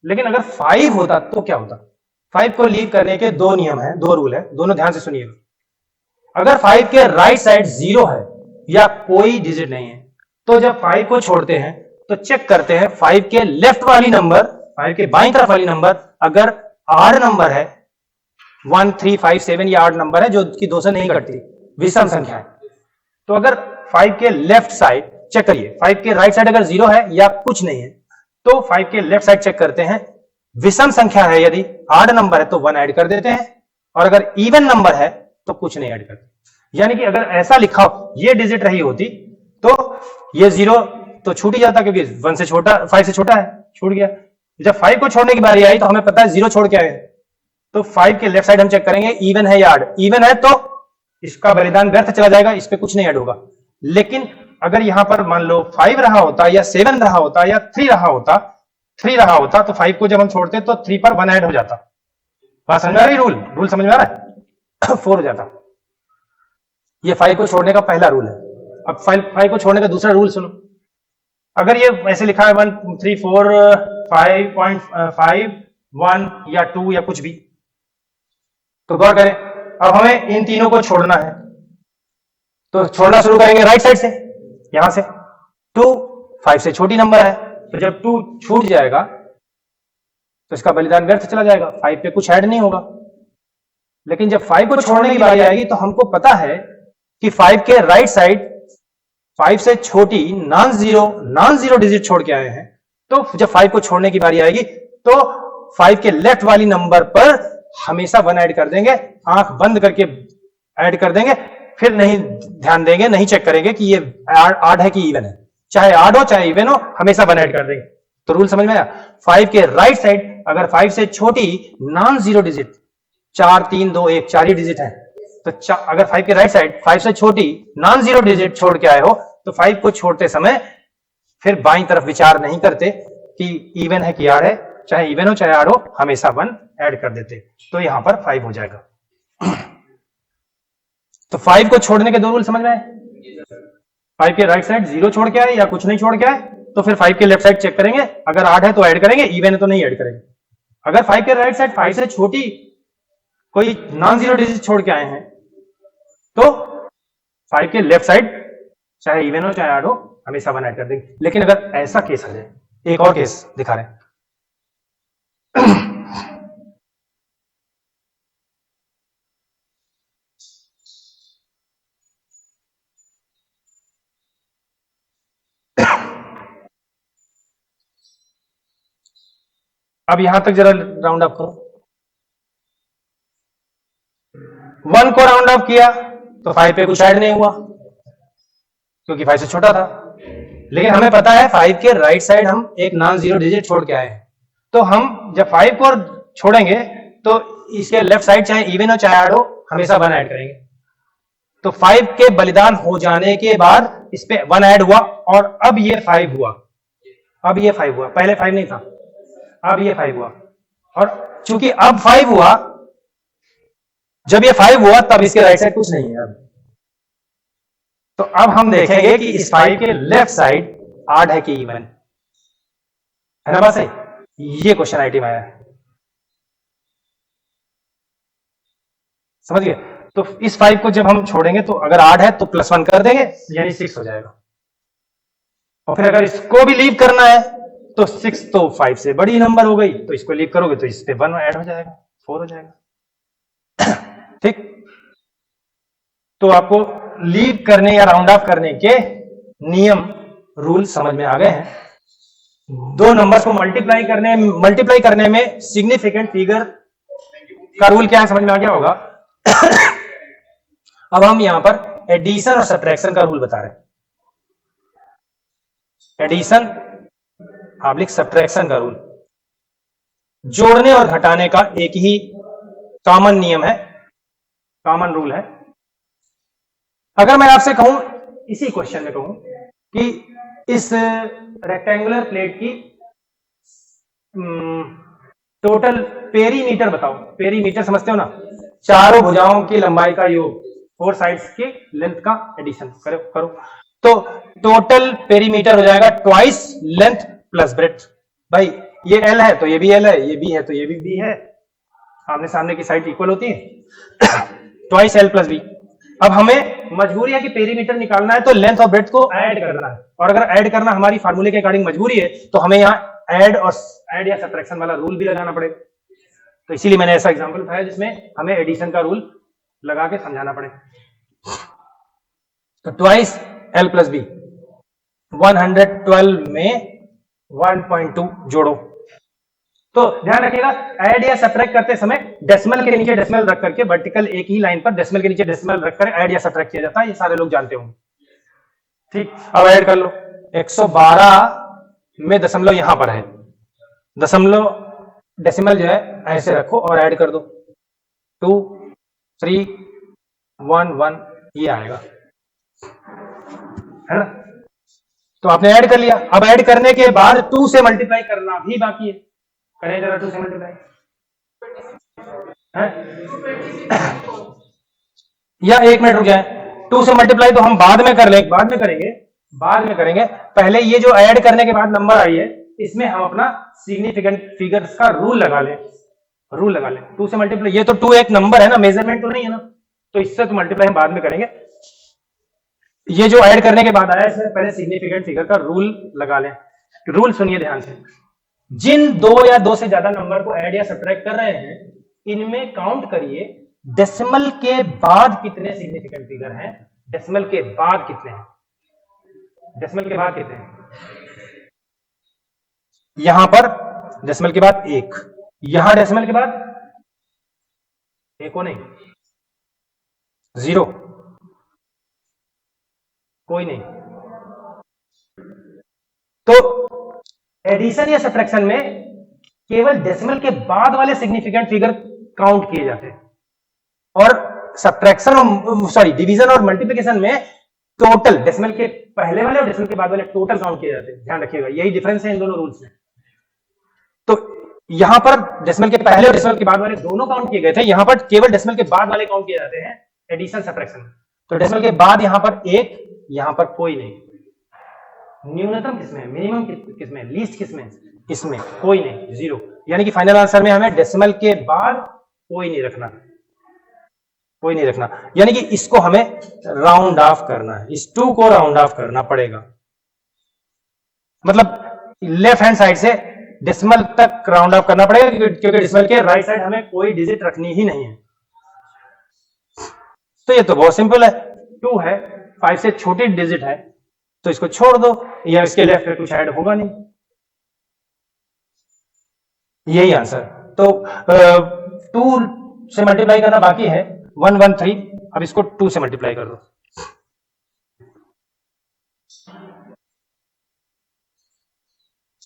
A: लेकिन अगर 5 होता तो क्या होता? 5 को लीव करने के 2 नियम है, 2 रूल है, दोनों ध्यान से सुनिएगा। अगर 5 के राइट साइड 0 है या कोई डिजिट नहीं है तो जब 5 को छोड़ते हैं तो चेक करते हैं 5 के लेफ्ट वाली नंबर, 5 के बाईं तरफ वाली नंबर अगर आड नंबर है, 1 3 5 7 या आड नंबर है जो कि 2 से नहीं कटती, विषम संख्या है, तो अगर 5 के लेफ्ट साइड चेक करिए, 5 के राइट साइड अगर 0 है या कुछ नहीं है तो 5 के लेफ्ट साइड चेक करते हैं, विषम संख्या है यदि आड नंबर है तो 1 ऐड कर देते हैं, और अगर इवन नंबर है तो कुछ नहीं ऐड करते। यानी कि अगर ऐसा लिखा हो, ये डिजिट रही होती तो ये 0 तो छूट ही जाता, क्योंकि 1 से छोटा 5 से छोटा है, छूट गया। जब 5 को छोड़ने की बारी आई तो हमें पता है 0 छोड़ के आए, तो 5 के लेफ्ट साइड हम चेक करेंगे इवन है या आड, इवन है तो इसका बलिदान व्यर्थ चला जाएगा, इस पे कुछ नहीं ऐड होगा। लेकिन अगर यहां पर मान लो 5 रहा होता या 7 रहा होता या 3 रहा होता तो 5 को जब हम छोड़ते तो 3 पर 1 ऐड हो जाता। बात समझ आ रही? रूल समझ में आ रहा है? 4 हो जाता। ये 5 को छोड़ने का पहला रूल है। अब 5 को छोड़ने का दूसरा रूल सुनो। अगर ये ऐसे लिखा है 1 3 4 5.5 1 या 2 या कुछ भी, तो गौर करें, अब हमें इन तीनों को छोड़ना है तो छोड़ना शुरू करेंगे राइट साइड से, यहां से 2 5 से छोटी नंबर है तो जब 2 छूट जाएगा तो इसका बलिदान व्यर्थ चला जाएगा, 5 पे कुछ ऐड नहीं होगा। लेकिन जब 5 को छोड़ने की बारी आएगी तो हमको पता है कि 5 के राइट साइड 5 से छोटी नॉन जीरो डिजिट छोड़ के आए हैं, तो जब 5 को छोड़ने की बारी आएगी तो 5 के लेफ्ट वाली नंबर पर हमेशा 1 ऐड कर देंगे, आंख बंद करके ऐड कर देंगे, फिर नहीं ध्यान देंगे, नहीं चेक करेंगे कि ये आड है कि इवन है, चाहे आड हो चाहे इवन हो, हमेशा 1 ऐड कर देंगे। तो रूल समझ में आया? 5 के राइट साइड अगर 5 से छोटी नॉन जीरो डिजिट 4 3 2 1 4 ही डिजिट है, तो अगर 5 के राइट साइड 5 से छोटी नॉन जीरो डिजिट छोड़ के आए हो तो 5 को छोड़ते समय फिर बाईं तरफ विचार नहीं करते कि इवन है कि आड है, चाहे इवन हो चाहे आड हो, हमेशा 1 ऐड कर देते, तो यहां पर 5 हो जाएगा। तो 5 को छोड़ने के 2 रूल समझ में आए? 5 के राइट साइड 0 छोड़ के आए या कुछ नहीं छोड़ के आए तो फिर 5 के लेफ्ट साइड चेक करेंगे, अगर आड है तो ऐड करेंगे, इवन है तो नहीं ऐड करेंगे। अगर 5 के राइट साइड 5 से छोटी कोई नॉन जीरो डिजिट छोड़ के आए हैं तो 5 के लेफ्ट साइड चाहे इवन हो चाहे आड हो, हमेशा 1 ऐड कर देंगे। लेकिन अगर ऐसा केस आ जाए, एक और केस दिखा रहे हैं। अब यहां तक जरा राउंड अप करो। 1 को राउंड अप किया तो 5 पे कुछ ऐड नहीं हुआ क्योंकि 5 से छोटा था। लेकिन हमें पता है 5 के राइट साइड हम एक नॉन जीरो डिजिट छोड़ के आए हैं, तो हम जब 5 को छोड़ेंगे तो इसके लेफ्ट साइड चाहे इवन हो चाहे ऐड हो, हमेशा 1 ऐड करेंगे। तो 5 के बलिदान हो जाने के बाद इस पे 1 ऐड हुआ और अब ये 5 हुआ, पहले 5 नहीं था, अब ये 5 हुआ, और चूंकि अब 5 हुआ, जब ये 5 हुआ तब इसके राइट साइड कुछ नहीं है अब। तो अब हम देखेंगे कि इस 5 के लेफ्ट साइड आड है कि इवन है ना? बात सही? ये क्वेश्चन आईटी में आया है, समझ गए? तो इस 5 को जब हम छोड़ेंगे तो अगर आड है तो +1 कर देंगे, यानी 6 हो जाएगा। और फिर अगर इसको भी लीव करना है तो 6 तो 5 से बड़ी नंबर हो गई, तो इसको लीव करोगे तो इस पे 1 ऐड हो जाएगा, 4 हो जाएगा। ठीक? तो आपको लीव करने या राउंड ऑफ करने के नियम रूल समझ में आ गए हैं। 2 नंबर्स को मल्टीप्लाई करने में सिग्निफिकेंट फिगर का रूल क्या है समझ में आ गया होगा। अब हम यहां पर एडिशन और सब्ट्रैक्शन का रूल बता रहे हैं। एडिशन ऑब्लिक सब्ट्रैक्शन का रूल, जोड़ने और घटाने का एक ही कॉमन नियम है, कॉमन रूल है। अगर मैं आपसे कहूं, इसी क्वेश्चन में कहूं कि इस रेक्टेंगुलर प्लेट की टोटल पेरीमीटर बताओ। पेरीमीटर समझते हो ना? चारों भुजाओं की लंबाई का योग, 4 साइड्स के लेंथ का एडिशन करो तो टोटल पेरीमीटर हो जाएगा ट्वाइस लेंथ प्लस ब्रेड्थ। भाई ये L है तो ये भी L है, ये B है तो ये भी B है, आमने सामने की साइड इक्वल होती है, ट्वाइस L प्लस B। अब हमें मजबूरी है कि पेरीमीटर निकालना है तो लेंथ और ब्रेड्थ को ऐड करना है, और अगर ऐड करना हमारी फार्मूले के अकॉर्डिंग मजबूरी है तो हमें यहाँ ऐड या सब्ट्रैक्शन वाला रूल भी लगाना पड़ेगा। तो इसीलिए मैंने ऐसा एग्जांपल उठाया जिसमें हमें एडिशन का रूल लगा के समझाना पड़े। तो ट्वाइस L प्लस B 112 में 1.2 जोड़ो। तो ध्यान रखिएगा ऐड या सब्ट्रैक्ट करते समय डेसिमल के नीचे डेसिमल रख करके वर्टिकल एक ही लाइन पर डेसिमल के नीचे डेसिमल रखकर ऐड या सब्ट्रैक्ट किया जाता है, ये सारे लोग जानते होंगे। ठीक, अब ऐड कर लो। 112 में दशमलव यहां पर है, दशमलव डेसिमल जो है ऐसे रखो और ऐड कर दो, 2 3 1 1 ये आएगा, है ना। तो आपने ऐड कर लिया। अब ऐड करने के बाद 2 से मल्टीप्लाई करना भी बाकी है, करें जरा 2 से मल्टीप्लाई या 1 मिनट रुक जाए। 2 से मल्टीप्लाई तो हम बाद में कर लेंगे, बाद में करेंगे। पहले ये जो ऐड करने के बाद नंबर आई है इसमें हम अपना सिग्निफिकेंट फिगर्स का रूल लगा लें। 2 से मल्टीप्लाई, ये तो 2 एक नंबर है ना, मेजरमेंट तो नहीं है ना, तो इससे तो मल्टीप्लाई हम बाद में करेंगे। ये जो ऐड करने के बाद आया इसमें पहले सिग्निफिकेंट फिगर का रूल लगा लें। रूल सुनिए ध्यान से, जिन 2 या 2 से ज्यादा नंबर को ऐड या सब्ट्रैक्ट कर रहे हैं इनमें काउंट करिए डेसिमल के बाद कितने सिग्निफिकेंट फिगर हैं, डेसिमल के बाद कितने हैं, डेसिमल के बाद कितने हैं। यहां पर डेसिमल के बाद 1, यहां डेसिमल के बाद 1 को नहीं, 0 कोई नहीं। तो एडिशन या सब्ट्रैक्शन में केवल डेसिमल के बाद वाले सिग्निफिकेंट फिगर काउंट किए जाते हैं, और सब्ट्रैक्शन और सॉरी डिवीजन और मल्टीप्लिकेशन में टोटल डेसिमल के पहले वाले और डेसिमल के बाद वाले टोटल काउंट किए जाते हैं। ध्यान रखिएगा यही डिफरेंस है इन दोनों रूल्स में। तो यहां पर डेसिमल के पहले और डेसिमल के बाद वाले दोनों काउंट किए गए थे, यहां पर केवल डेसिमल के बाद वाले काउंट किए जाते हैं एडिशन सब्ट्रैक्शन। तो डेसिमल के बाद यहां पर 1, यहां पर कोई नहीं। न्यूनतम किसमें, मिनिमम किसमें, लीस्ट किसमें, इसमें कोई नहीं, 0। यानी कि फाइनल आंसर में हमें डेसिमल के बाद कोई नहीं रखना, यानी कि इसको हमें राउंड ऑफ करना है, इस 2 को राउंड ऑफ करना पड़ेगा। मतलब लेफ्ट हैंड साइड से डेसिमल तक राउंड ऑफ करना पड़ेगा, क्योंकि डेसिमल के राइट साइड हमें कोई डिजिट रखनी ही नहीं है। तो ये तो बहुत सिंपल है, 2 है, 5 से छोटी डिजिट है तो इसको छोड़ दो, या इसके लेफ्ट में कुछ ऐड होगा नहीं, यही आंसर। तो 2 से मल्टीप्लाई करना बाकी है, 113। अब इसको 2 से मल्टीप्लाई कर दो,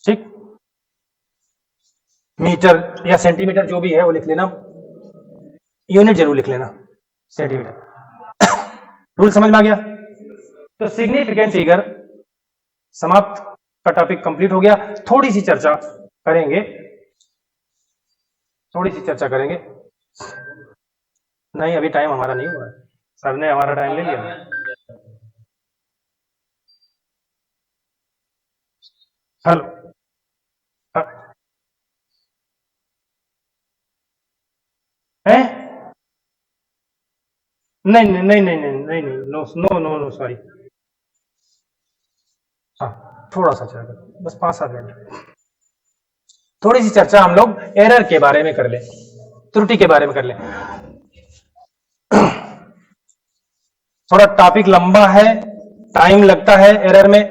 A: ठीक। मीटर या सेंटीमीटर जो भी है वो लिख लेना, यूनिट जरूर लिख लेना, सेंटीमीटर। रूल समझ में आ गया। तो सिग्निफिकेंट फिगर समाप्त का टॉपिक कंप्लीट हो गया। थोड़ी सी चर्चा करेंगे, नहीं अभी टाइम हमारा नहीं हुआ है, सर ने हमारा टाइम ले लिया। हेलो, है नहीं, नो सॉरी। हाँ थोड़ा सा चर्चा, बस 5-7 मिनट, थोड़ी सी चर्चा हम लोग एरर के बारे में कर ले, त्रुटि के बारे में कर ले। थोड़ा टॉपिक लंबा है, टाइम लगता है एरर में,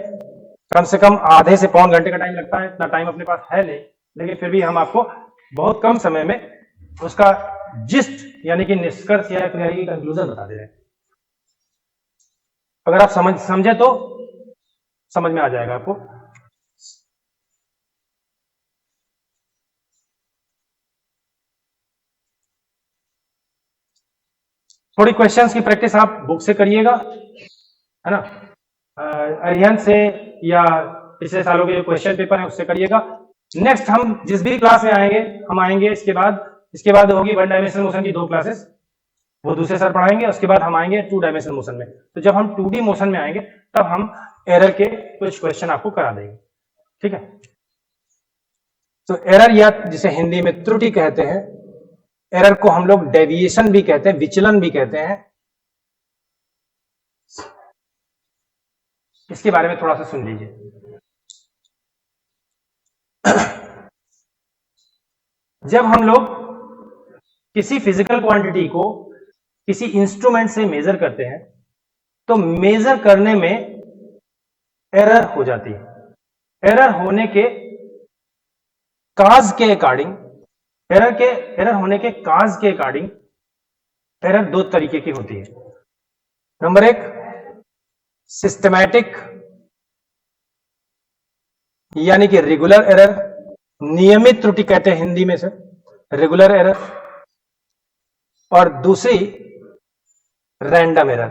A: कम से कम आधे से पौन घंटे का टाइम लगता है। इतना टाइम अपने पास है नहीं, लेकिन फिर भी हम आपको बहुत कम समय में उसका जिस्ट यानी कि निष्कर्ष या कंक्लूजन बता दे रहे हैं। अगर आप समझे तो समझ में आ जाएगा आपको। थोड़ी क्वेश्चंस की प्रैक्टिस आप बुक से करिएगा, है ना, अरिहंत से या पिछले सालों के जो क्वेश्चन पेपर है उससे करिएगा। नेक्स्ट हम जिस भी क्लास में आएंगे, हम आएंगे इसके बाद होगी 1 डायमेंशनल मोशन की 2 क्लासेस, वो दूसरे सर पढ़ाएंगे, उसके बाद हम आएंगे 2 डायमेंशनल मोशन में। तो जब हम 2D मोशन में आएंगे तब हम एरर के कुछ क्वेश्चन आपको करा देंगे, ठीक है। तो एरर या जिसे हिंदी में त्रुटि कहते हैं, एरर को हम लोग डेविएशन भी कहते हैं, विचलन भी कहते हैं। इसके बारे में थोड़ा सा सुन लीजिए। जब हम लोग किसी फिजिकल क्वांटिटी को किसी इंस्ट्रूमेंट से मेजर करते हैं तो मेजर करने में एरर हो जाती है। एरर होने के काज के अकॉर्डिंग, एरर होने के काज के अकॉर्डिंग एरर 2 तरीके की होती है। नंबर 1 सिस्टमैटिक यानी कि रेगुलर एरर, नियमित त्रुटि कहते हैं हिंदी में से, रेगुलर एरर। और दूसरी रैंडम एरर।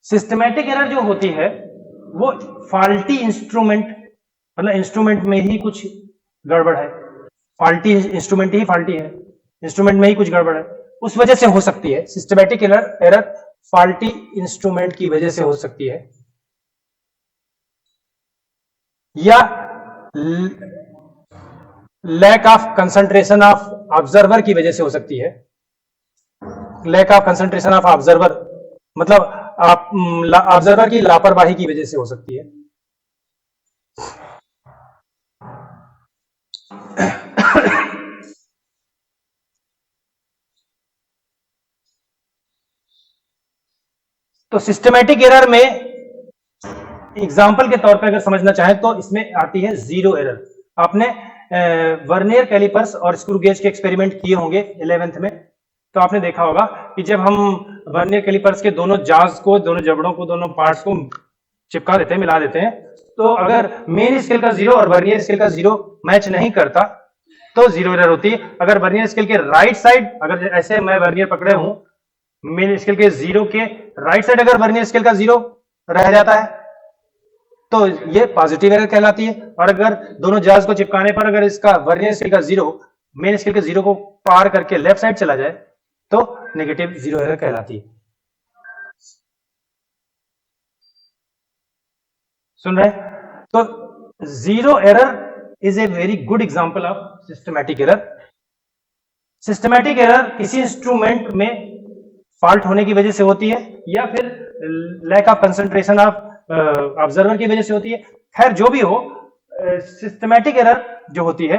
A: सिस्टमैटिक एरर जो होती है वो फॉल्टी इंस्ट्रूमेंट, मतलब इंस्ट्रूमेंट में ही कुछ गड़बड़ है, फॉल्टी इंस्ट्रूमेंट ही फॉल्टी है, इंस्ट्रूमेंट में ही कुछ गड़बड़ है, उस वजह से हो सकती है। सिस्टमैटिक एरर फॉल्टी इंस्ट्रूमेंट की वजह से हो सकती है, या lack of concentration of observer की वजह से हो सकती है। Lack of concentration of observer मतलब आप ऑब्जर्वर की लापरवाही की वजह से हो सकती है। तो सिस्टमैटिक एरर में एग्जाम्पल के तौर पे अगर समझना चाहें तो इसमें आती है जीरो एरर। आपने वर्नियर कैलिपर्स और स्क्रू गेज के एक्सपेरिमेंट किए होंगे 11th में, तो आपने देखा होगा कि जब हम वर्नियर कैलिपर्स के दोनों जाज को, दोनों जबड़ों को, दोनों पार्ट्स को चिपका देते हैं, मिला देते हैं, तो अगर मेन स्केल का 0 और वर्नियर स्केल का 0 मैच नहीं करता तो जीरो एरर होती है। अगर वर्नियर स्केल के राइट साइड, अगर ऐसे मैं वर्नियर पकड़े हूं, मेन स्केल के 0 के राइट साइड अगर वर्नियर स्केल का 0 रह जाता है तो ये पॉजिटिव एरर कहलाती है। और अगर दोनों जाज को चिपकाने पर अगर इसका वर्नियर स्केल का 0 मेन स्केल के 0 को पार करके लेफ्ट साइड चला जाए तो नेगेटिव जीरो एरर कहलाती है। सुन रहे? तो zero error is a very good example of systematic error. Systematic error किसी इंस्ट्रूमेंट में फॉल्ट होने की वजह से होती है या फिर lack of concentration of observer की वजह से होती है। खैर जो भी हो, सिस्टमैटिक एरर जो होती है,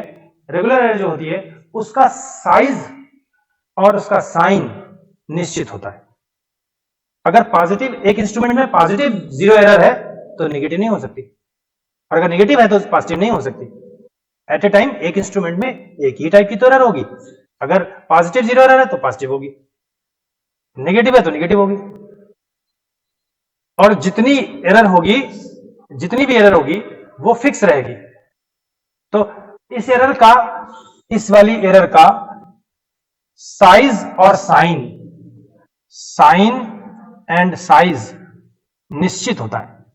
A: रेगुलर एरर जो होती है, उसका साइज और उसका साइन निश्चित होता है। अगर पॉजिटिव, एक इंस्ट्रूमेंट में पॉजिटिव जीरो एरर है तो नेगेटिव नहीं हो सकती, और अगर नेगेटिव है तो पॉजिटिव नहीं हो सकती। एट ए टाइम एक इंस्ट्रूमेंट में एक ही टाइप की तो एरर होगी। अगर पॉजिटिव जीरो एरर है तो पॉजिटिव होगी, नेगेटिव है तो नेगेटिव होगी। और जितनी एरर होगी, जितनी भी एरर होगी वो फिक्स रहेगी। तो इस एरर का, इस वाली एरर का साइज और साइन, साइन एंड साइज निश्चित होता है,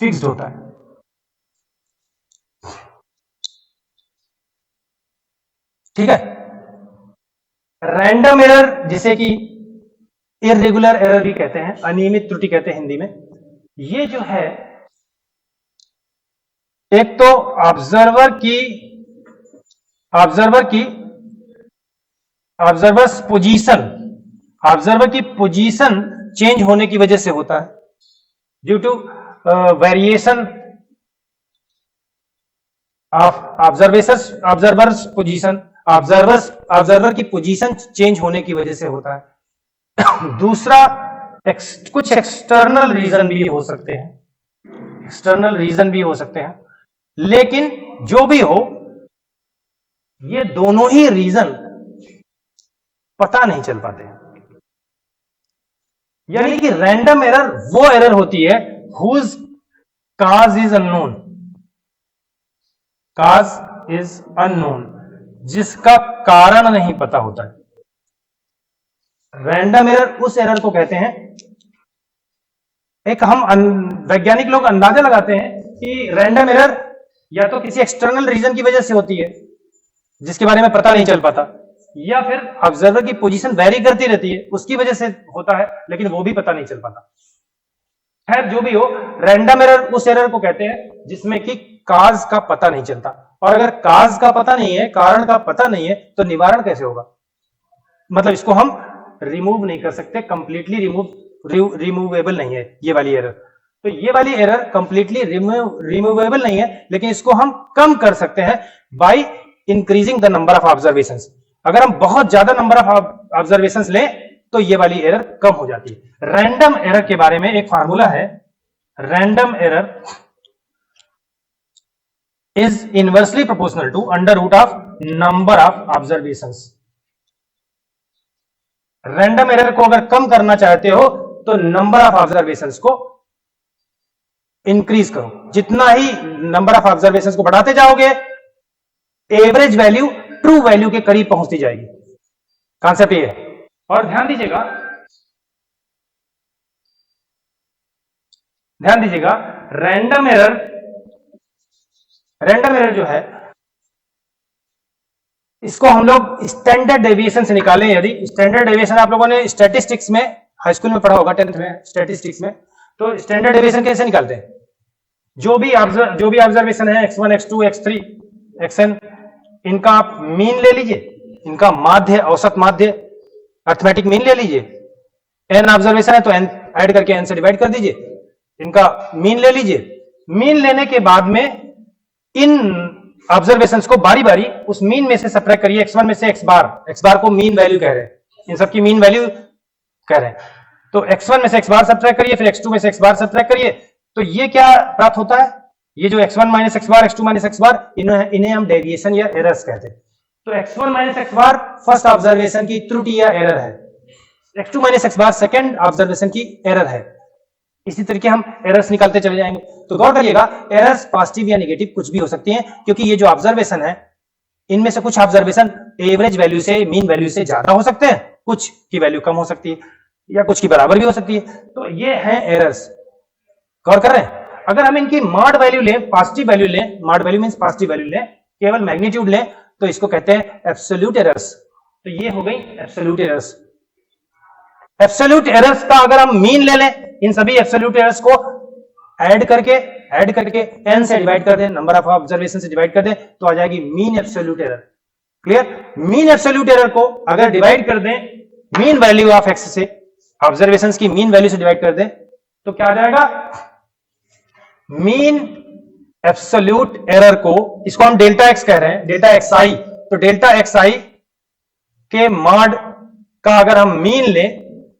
A: फिक्स्ड होता है। ठीक है। रैंडम एरर जिसे कि इरेगुलर एरर भी कहते हैं, अनियमित त्रुटि कहते हैं हिंदी में, ये जो है एक तो ऑब्जर्वर्स पोजीशन, ऑब्जर्वर की पोजीशन चेंज होने की वजह से होता है, due to variation of observer's position, observer की पोजीशन चेंज होने की वजह से होता है। दूसरा, कुछ एक्सटर्नल रीजन भी हो सकते हैं, एक्सटर्नल रीजन भी हो सकते हैं, लेकिन जो भी हो ये दोनों ही रीजन पता नहीं चल पाते हैं। यानी कि रैंडम एरर वो एरर होती है whose cause is unknown, cause is unknown, जिसका कारण नहीं पता होता है। रैंडम एरर उस एरर को कहते हैं, एक हम वैज्ञानिक लोग अंदाजा लगाते हैं कि रैंडम एरर या तो किसी एक्सटर्नल रीजन की वजह से होती है जिसके बारे में पता नहीं चल पाता, या फिर ऑब्जर्वर की पोजीशन वेरी करती रहती है उसकी वजह से होता है, लेकिन वो भी पता नहीं चल पाता। खैर जो भी हो, रैंडम एरर उस एरर को कहते हैं जिसमें कि काज का पता नहीं चलता, और अगर काज का पता नहीं है, कारण का पता नहीं है, तो निवारण कैसे होगा? मतलब इसको हम रिमूव नहीं कर सकते, कंप्लीटली रिमूवेबल नहीं है ये वाली एरर। तो ये वाली एरर कंप्लीटली रिमूवेबल नहीं है, लेकिन इसको हम कम कर सकते हैं by increasing the number of observations. अगर हम बहुत ज्यादा नंबर ऑफ ऑब्जर्वेशंस लें तो ये वाली एरर कम हो जाती है। रैंडम एरर के बारे में एक फार्मूला है, random error is inversely proportional to under root of number of observations. Random error को अगर कम करना चाहते हो तो नंबर ऑफ ऑब्जर्वेशंस को इंक्रीज करो। जितना ही नंबर ऑफ ऑब्जर्वेशंस को बढ़ाते जाओगे, एवरेज वैल्यू ट्रू वैल्यू के करीब पहुंचती जाएगी। कॉन्सेप्ट ये है। और ध्यान दीजिएगा रैंडम एरर जो है, इसको हम लोग स्टैंडर्ड डेविएशन से निकालें। यदि स्टैंडर्ड डेविएशन आप लोगों ने स्टैटिस्टिक्स में हाई स्कूल में पढ़ा होगा, 10th में स्टैटिस्टिक्स में, तो स्टैंडर्ड डेविएशन कैसे निकालते हैं? जो भी ऑब्जर्वेशन है x1 x2 x3 xn, इनका आप मीन ले लीजिए, इनका माध्य, औसत माध्य, अर्थमेटिक मीन ले लीजिए। n ऑब्जर्वेशन है तो n ऐड करके n से डिवाइड कर दीजिए, इनका मीन ले लीजिए। मीन लेने के बाद में इन ऑब्जर्वेशंस को बारी बारी उस मीन में से सबट्रैक्ट करिए। x1 में से x बार को मीन वैल्यू कह रहे हैं, इन सबकी मीन वैल्यू कह रहे हैं। तो x1 में से x बार सबट्रैक्ट करिए, फिर x2 में से x बार सबट्रैक्ट करिए, तो ये क्या प्राप्त होता है? ये जो x1 माइनस x बार, x2 माइनस x बार, इन्हें हम डेविएशन या एरर्स कहते हैं। तो x1 माइनस x बार फर्स्ट ऑब्जर्वेशन की त्रुटि या एरर है, x2 माइनस x बार सेकंड ऑब्जर्वेशन की एरर है। इसी तरीके हम एरर्स निकालते चले जाएंगे। तो गौर करिएगा, एरर्स पॉजिटिव या नेगेटिव कुछ भी हो सकती हैं, क्योंकि ये जो ऑब्जर्वेशन है, इनमें से कुछ ऑब्जर्वेशन एवरेज वैल्यू से, मीन वैल्यू से ज्यादा हो सकते हैं, कुछ की वैल्यू कम हो सकती है, या कुछ की बराबर भी हो सकती है। तो ये है एरर्स। गौर कर रहे हैं? अगर हम इनकी मॉड वैल्यू लें, पॉजिटिव वैल्यू लें, mod value means positive value लें, केवल मैग्नीट्यूड लें, तो इसको कहते हैं एब्सोल्यूट एरर्स। तो ये हो गई एब्सोल्यूट एरर्स। एब्सोल्यूट एरर्स का अगर हम मीन ले लें, इन सभी एब्सोल्यूट एरर्स को ऐड करके n से डिवाइड कर दें, नंबर ऑफ ऑब्जर्वेशन से डिवाइड कर दें, तो आ जाएगी mean absolute error. Clear? Mean absolute error को अगर डिवाइड कर दें मीन वैल्यू ऑफ x से, ऑब्जर्वेशंस की मीन वैल्यू से डिवाइड कर दें, तो क्या आ जाएगा? मीन एब्सोल्यूट एरर को, इसको हम डेल्टा x कह रहे हैं, डेल्टा xi। तो डेल्टा xi के मॉड का अगर हम मीन लें,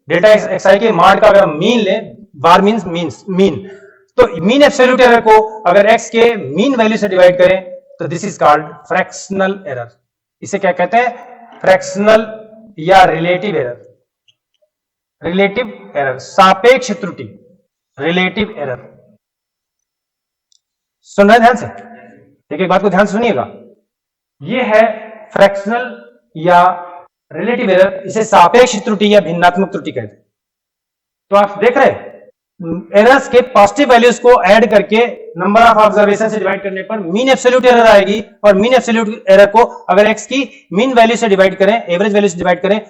A: डेल्टा xi के मॉड का अगर हम मीन लें, बार मीन्स मीन, तो मीन एब्सोल्यूट एरर को अगर x के मीन वैल्यू से डिवाइड करें, तो this is called fractional error. इसे क्या कहते हैं? फ्रैक्शनल या रिलेटिव एरर। रिलेटिव एरर, सापेक्ष त्रुटि, रिलेटिव एरर। सुन रहे हैं ध्यान से? एक बात को ध्यान से सुनिएगा, ये है फ्रैक्शनल या रिलेटिव एरर, इसे सापेक्ष त्रुटि या भिन्नात्मक त्रुटि कहते हैं। तो आप देख रहे हैं, एरर्स के पॉजिटिव वैल्यूज को ऐड करके नंबर ऑफ ऑब्जर्वेशन से डिवाइड करने पर मीन एब्सोल्यूट एरर आएगी, और मीन एब्सोल्यूट एरर को अगर x की मीन वैल्यू से डिवाइड करें, एवरेज वैल्यू से डिवाइड करें,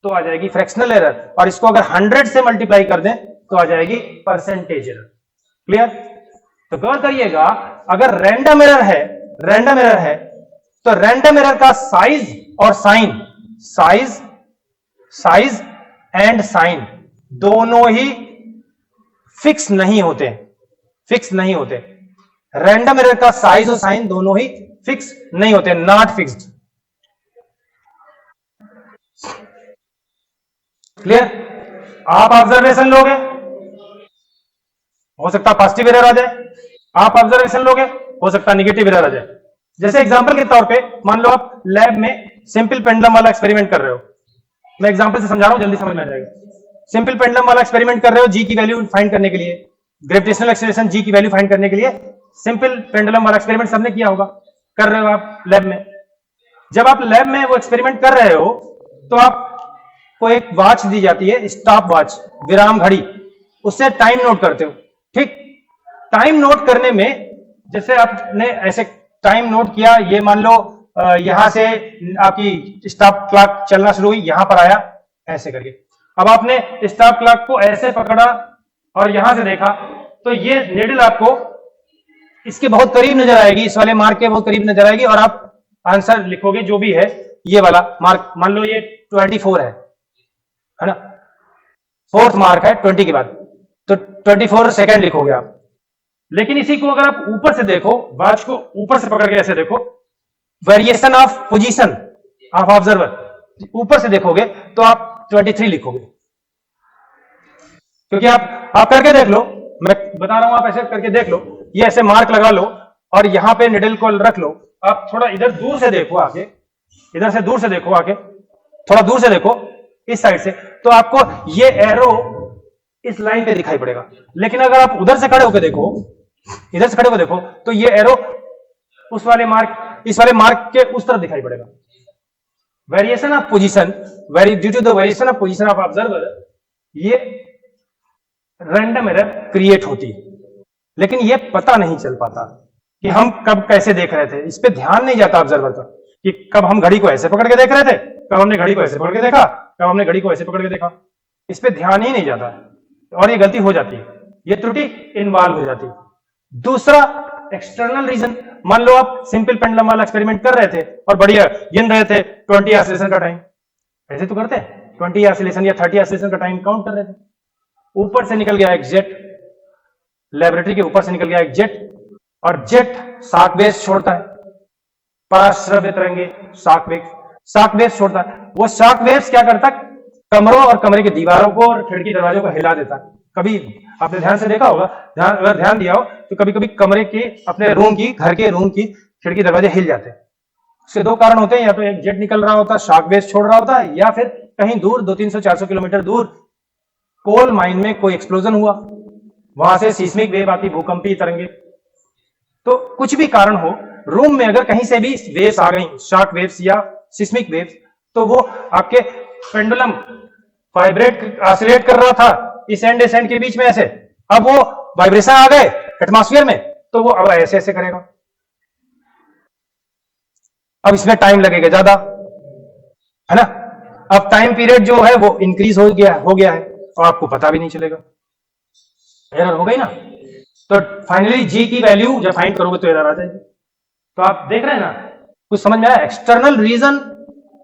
A: तो आ जाएगी फ्रैक्शनल एरर, और इसको अगर 100 से मल्टीप्लाई कर दें तो आ जाएगी परसेंटेज एरर। क्लियर? तो गौर करिएगा, अगर रैंडम एरर है तो रैंडम एरर का साइज और साइन, साइज एंड साइन दोनों ही फिक्स नहीं होते। रैंडम एरर का साइज और साइन दोनों ही फिक्स नहीं होते, नॉट फिक्स्ड। क्लियर? आप ऑब्जर्वेशन लोगे, हो सकता पॉजिटिव एरर आ जाए, आप ऑब्जर्वेशन लोगे, हो सकता नेगेटिव एरर आ जाए। जैसे एग्जांपल के तौर पे मान लो आप लैब में सिंपल पेंडुलम वाला एक्सपेरिमेंट कर रहे हो। मैं एग्जांपल से समझा रहा हूं, जल्दी समझ में आ जाएगा। सिंपल पेंडुलम वाला एक्सपेरिमेंट कर रहे हो जी की वैल्यू फाइंड करने के लिए, ग्रेविटेशनल एक्सेलरेशन जी की वैल्यू फाइंड करने के लिए सिंपल पेंडुलम वाला एक्सपेरिमेंट सबने किया होगा, कर रहे हो आप लैब में। जब आप लैब में वो एक्सपेरिमेंट कर रहे हो तो आपको एक वॉच दी जाती है, स्टॉप वॉच, विराम घड़ी, उससे टाइम नोट करते हो। ठीक? टाइम नोट करने में जैसे आपने ऐसे टाइम नोट किया, ये मान लो यहां से आपकी स्टॉप क्लॉक चलना शुरू हुई, यहां पर आया ऐसे करके। अब आपने स्टॉप क्लॉक को ऐसे पकड़ा और यहां से देखा तो ये नीडल आपको इसके बहुत करीब नजर आएगी, इस वाले मार्क के बहुत करीब नजर आएगी, और आप आंसर लिखोगे जो भी है ये वाला मार्क, मान लो ये 24 है ना, फोर्थ मार्क है 20 के बाद, तो 24 सेकेंड लिखोगे आप। लेकिन इसी को अगर आप ऊपर से देखो, वॉच को ऊपर से पकड़ के ऐसे देखो, variation of position of observer, ऊपर से देखोगे तो आप 23 लिखोगे। क्योंकि आप करके देख लो, मैं बता रहा हूं, आप ऐसे करके देख लो, ये ऐसे मार्क लगा लो और यहां पे निडल को रख लो, आप थोड़ा इधर दूर से देखो आके, इधर से दूर से देखो आके, थोड़ा दूर से देखो इस साइड से, तो आपको ये एरो इस लाइन पे दिखाई पड़ेगा। लेकिन अगर आप उधर से खड़े होकर देखो, इधर से खड़े होकर देखो, तो ये एरो उस वाले मार्क, इस वाले मार्क के उस तरफ दिखाई पड़ेगा। Variation of position, due to the variation of position of observer, ये रैंडम एरर क्रिएट होती है। लेकिन ये पता नहीं चल पाता कि हम कब कैसे देख रहे थे, इस पे ध्यान नहीं जाता ऑब्जर्वर का, कि कब हम घड़ी को ऐसे पकड़ के देख रहे थे, कब हमने घड़ी को ऐसे पकड़ के देखा, कब हमने घड़ी को ऐसे पकड़ के देखा, इस पे ध्यान ही नहीं जाता और ये गलती हो जाती है, ये त्रुटि इन्वॉल्व हो जाती है। दूसरा एक्सटर्नल रीजन, मान लो आप सिंपल पेंडुलम वाला एक्सपेरिमेंट कर रहे थे और बढ़िया गिन रहे थे 20 ऑसिलेशन का टाइम, ऐसे तो करते हैं, 20 ऑसिलेशन या 30 ऑसिलेशन का टाइम काउंट कर रहे थे, ऊपर से निकल गया एक जेट, लेबोरेटरी के ऊपर से निकल गया एक जेट, और जेट शॉक वेव्स छोड़ता है, पराश्रव्य तरंगे, शॉक वेव्स छोड़ता है। वो शॉक वेव्स क्या करता है, कमरों और कमरे की दीवारों को और खिड़की दरवाजों को हिला देता है। कभी आपने ध्यान से देखा होगा, अगर ध्यान दिया हो तो कभी कभी कमरे के, अपने रूम की, घर के रूम की खिड़की दरवाजे हिल जाते हैं। उसके दो कारण होते हैं, या तो एक जेट निकल रहा होता है, शॉक वेव्स छोड़ रहा होता है, या फिर कहीं दूर 200-300-400 किलोमीटर दूर कोल माइन में कोई एक्सप्लोजन हुआ, वहां से सीस्मिक वेव आती, भूकंपीय तरंगे। तो कुछ भी कारण हो, रूम में अगर कहीं से भी वेव्स आ गई, शॉक वेव्स या सिस्मिक वेव्स, तो वो आपके पेंडुलम वाइब्रेट ऑसिलेट कर रहा था इस एंड इस एंड के बीच में ऐसे, अब वो वाइब्रेशन आ गए एटमॉस्फेयर में, तो वो अब ऐसे ऐसे करेगा। अब इसमें टाइम लगेगा ज्यादा, है ना। अब टाइम पीरियड जो है वो इंक्रीज हो गया है और आपको पता भी नहीं चलेगा, एरर हो गई ना। तो फाइनली जी की वैल्यू जब फाइंड करोगे तो एरर आ जाएगी। तो आप देख रहे हैं ना, कुछ समझ में आया, एक्सटर्नल रीजन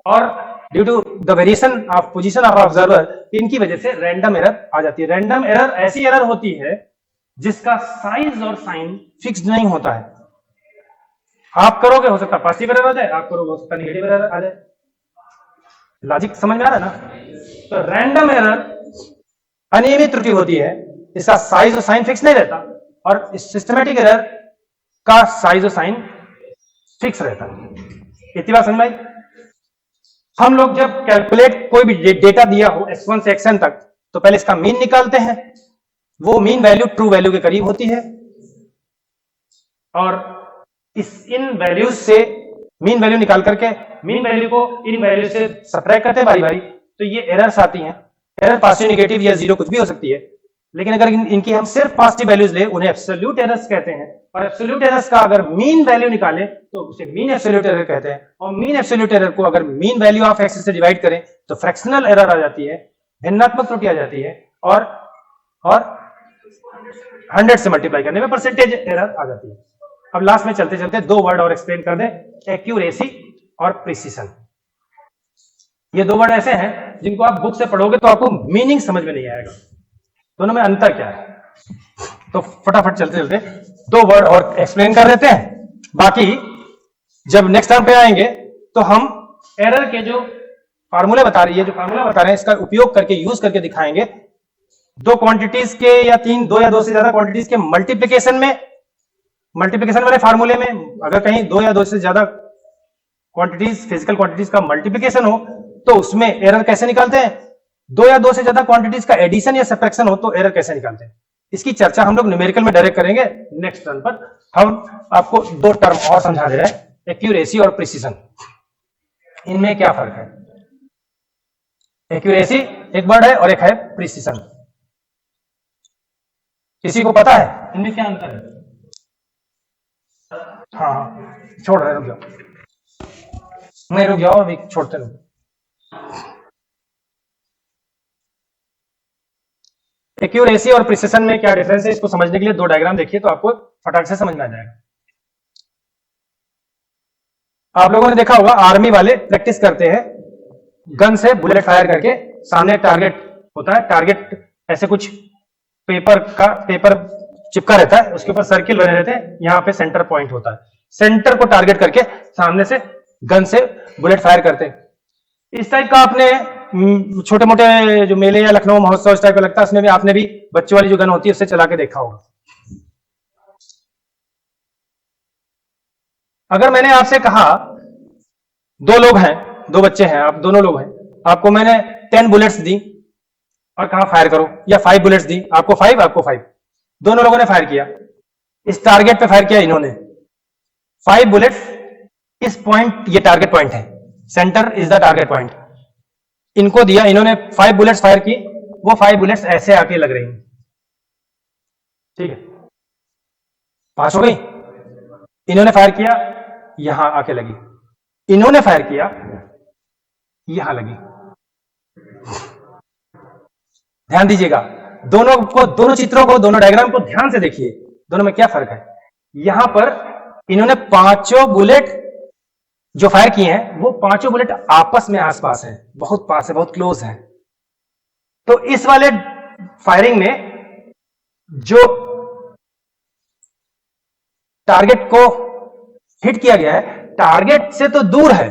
A: और due to the variation of position of observer, इनकी वजह से रैंडम एरर आ जाती है। रैंडम एरर ऐसी एरर होती है जिसका साइज और साइन फिक्स्ड नहीं होता है। आप करोगे हो सकता पॉजिटिव एरर आ जाए, आप करोगे हो सकता नेगेटिव एरर आ जाए। लॉजिक समझ में आ रहा है ना। तो रैंडम एरर अनियमित त्रुटि होती है, इसका साइज और साइन फिक्स नहीं रहता, और सिस्टमैटिक एरर का साइज और साइन फिक्स रहता है। इतनी बात समझ में आई। हम लोग जब कैलकुलेट कोई भी डेटा दिया हो x1 से xn तक, तो पहले इसका मीन निकालते हैं, वो मीन वैल्यू ट्रू वैल्यू के करीब होती है, और इन वैल्यूज से मीन वैल्यू निकाल करके मीन वैल्यू को इन वैल्यू से सब्ट्रैक्ट करते हैं बारी बारी, तो ये एरर्स आती हैं। एरर पॉजिटिव, नेगेटिव या जीरो कुछ भी हो सकती है, लेकिन अगर इनकी हम सिर्फ पॉजिटिव वैल्यूज ले, उन्हें एब्सोल्यूट एरर्स कहते हैं। और एब्सोल्यूट एरर्स का अगर मीन वैल्यू निकाले तो उसे मीन एब्सोल्यूट एरर कहते हैं। और मीन एब्सोल्यूट एरर को अगर मीन वैल्यू ऑफ एक्स से डिवाइड करें तो फ्रैक्शनल एरर आ जाती है, भिन्नात्मक त्रुटि आ जाती है, और 100 से मल्टीप्लाई करने में परसेंटेज एरर आ जाती है। अब लास्ट में चलते चलते दो वर्ड और एक्सप्लेन कर दें, एक्यूरेसी और प्रिसीजन। ये दो वर्ड ऐसे हैं जिनको आप बुक से पढ़ोगे तो आपको मीनिंग समझ में नहीं आएगा, दोनों में अंतर क्या है। तो फटाफट चलते चलते दो वर्ड और एक्सप्लेन कर देते हैं, बाकी जब नेक्स्ट टर्म पे आएंगे तो हम एरर के जो फार्मूले बता रही है, जो फार्मूला बता रहे हैं, इसका उपयोग करके, यूज करके दिखाएंगे। दो क्वांटिटीज के या दो या दो से ज्यादा क्वांटिटीज के मल्टीप्लिकेशन में, मल्टीप्लिकेशन वाले फार्मूले में अगर कहीं दो या दो से ज्यादा क्वांटिटीज, फिजिकल क्वांटिटीज का मल्टीप्लिकेशन हो तो उसमें एरर कैसे निकालते हैं। दो या दो से ज्यादा क्वांटिटीज का एडिशन या सब्ट्रैक्शन हो तो एरर कैसे निकालते हैं। इसकी चर्चा हम लोग न्यूमेरिकल में डायरेक्ट करेंगे नेक्स्ट टर्म पर। हम आपको दो टर्म और समझा दे रहे हैं, एक्यूरेसी और प्रिसीजन। इनमें क्या फर्क है। एक्यूरेसी एक वर्ड है और एक है प्रिसीजन। किसी को पता है इनमें क्या अंतर है। हाँ छोड़ रहे हैं, रुक जाओ। नहीं रुक जाओ, अभी छोड़ते रहो। एक्यूरेसी और प्रिसिशन में क्या डिफरेंस है, इसको समझने के लिए दो डायग्राम देखिए तो आपको फटाक से समझ में आ जाएगा। आप लोगों ने देखा होगा आर्मी वाले प्रैक्टिस करते हैं गन से बुलेट फायर करके, सामने टारगेट होता है, टारगेट ऐसे कुछ पेपर चिपका रहता है, उसके ऊपर सर्किल बने रहते हैं, यहाँ पे सेंटर पॉइंट होता है, सेंटर को टारगेट करके सामने से गन से बुलेट फायर करते हैं। इस टाइप का आपने छोटे मोटे जो मेले या लखनऊ महोत्सव इस टाइप का लगता है, उसमें भी आपने भी बच्चों वाली जो गन होती है उससे चला के देखा होगा। अगर मैंने आपसे कहा दो लोग हैं, दो बच्चे हैं, आप दोनों लोग हैं, आपको मैंने 10 बुलेट्स दी और कहा फायर करो, या 5 बुलेट्स दी, आपको 5 आपको 5, दोनों लोगों ने फायर किया, इस टारगेट पे फायर किया इन्होंने 5 बुलेट्स, इस पॉइंट, ये टारगेट पॉइंट है, centre is the target point, इनको दिया, इन्होंने 5 बुलेट्स फायर की, वो 5 बुलेट्स ऐसे आके लग रही हैं, ठीक है, पास हो गई। इन्होंने फायर किया, यहां आके लगी, इन्होंने फायर किया, यहां लगी। ध्यान दीजिएगा, दोनों चित्रों को, दोनों डायग्राम को ध्यान से देखिए, दोनों में क्या फर्क है। यहां पर इन्होंने पांचों बुलेट जो फायर किए हैं, वो पांचों बुलेट आपस में आसपास है, बहुत पास है, बहुत क्लोज है। तो इस वाले फायरिंग में जो टारगेट को हिट किया गया है, टारगेट से तो दूर है।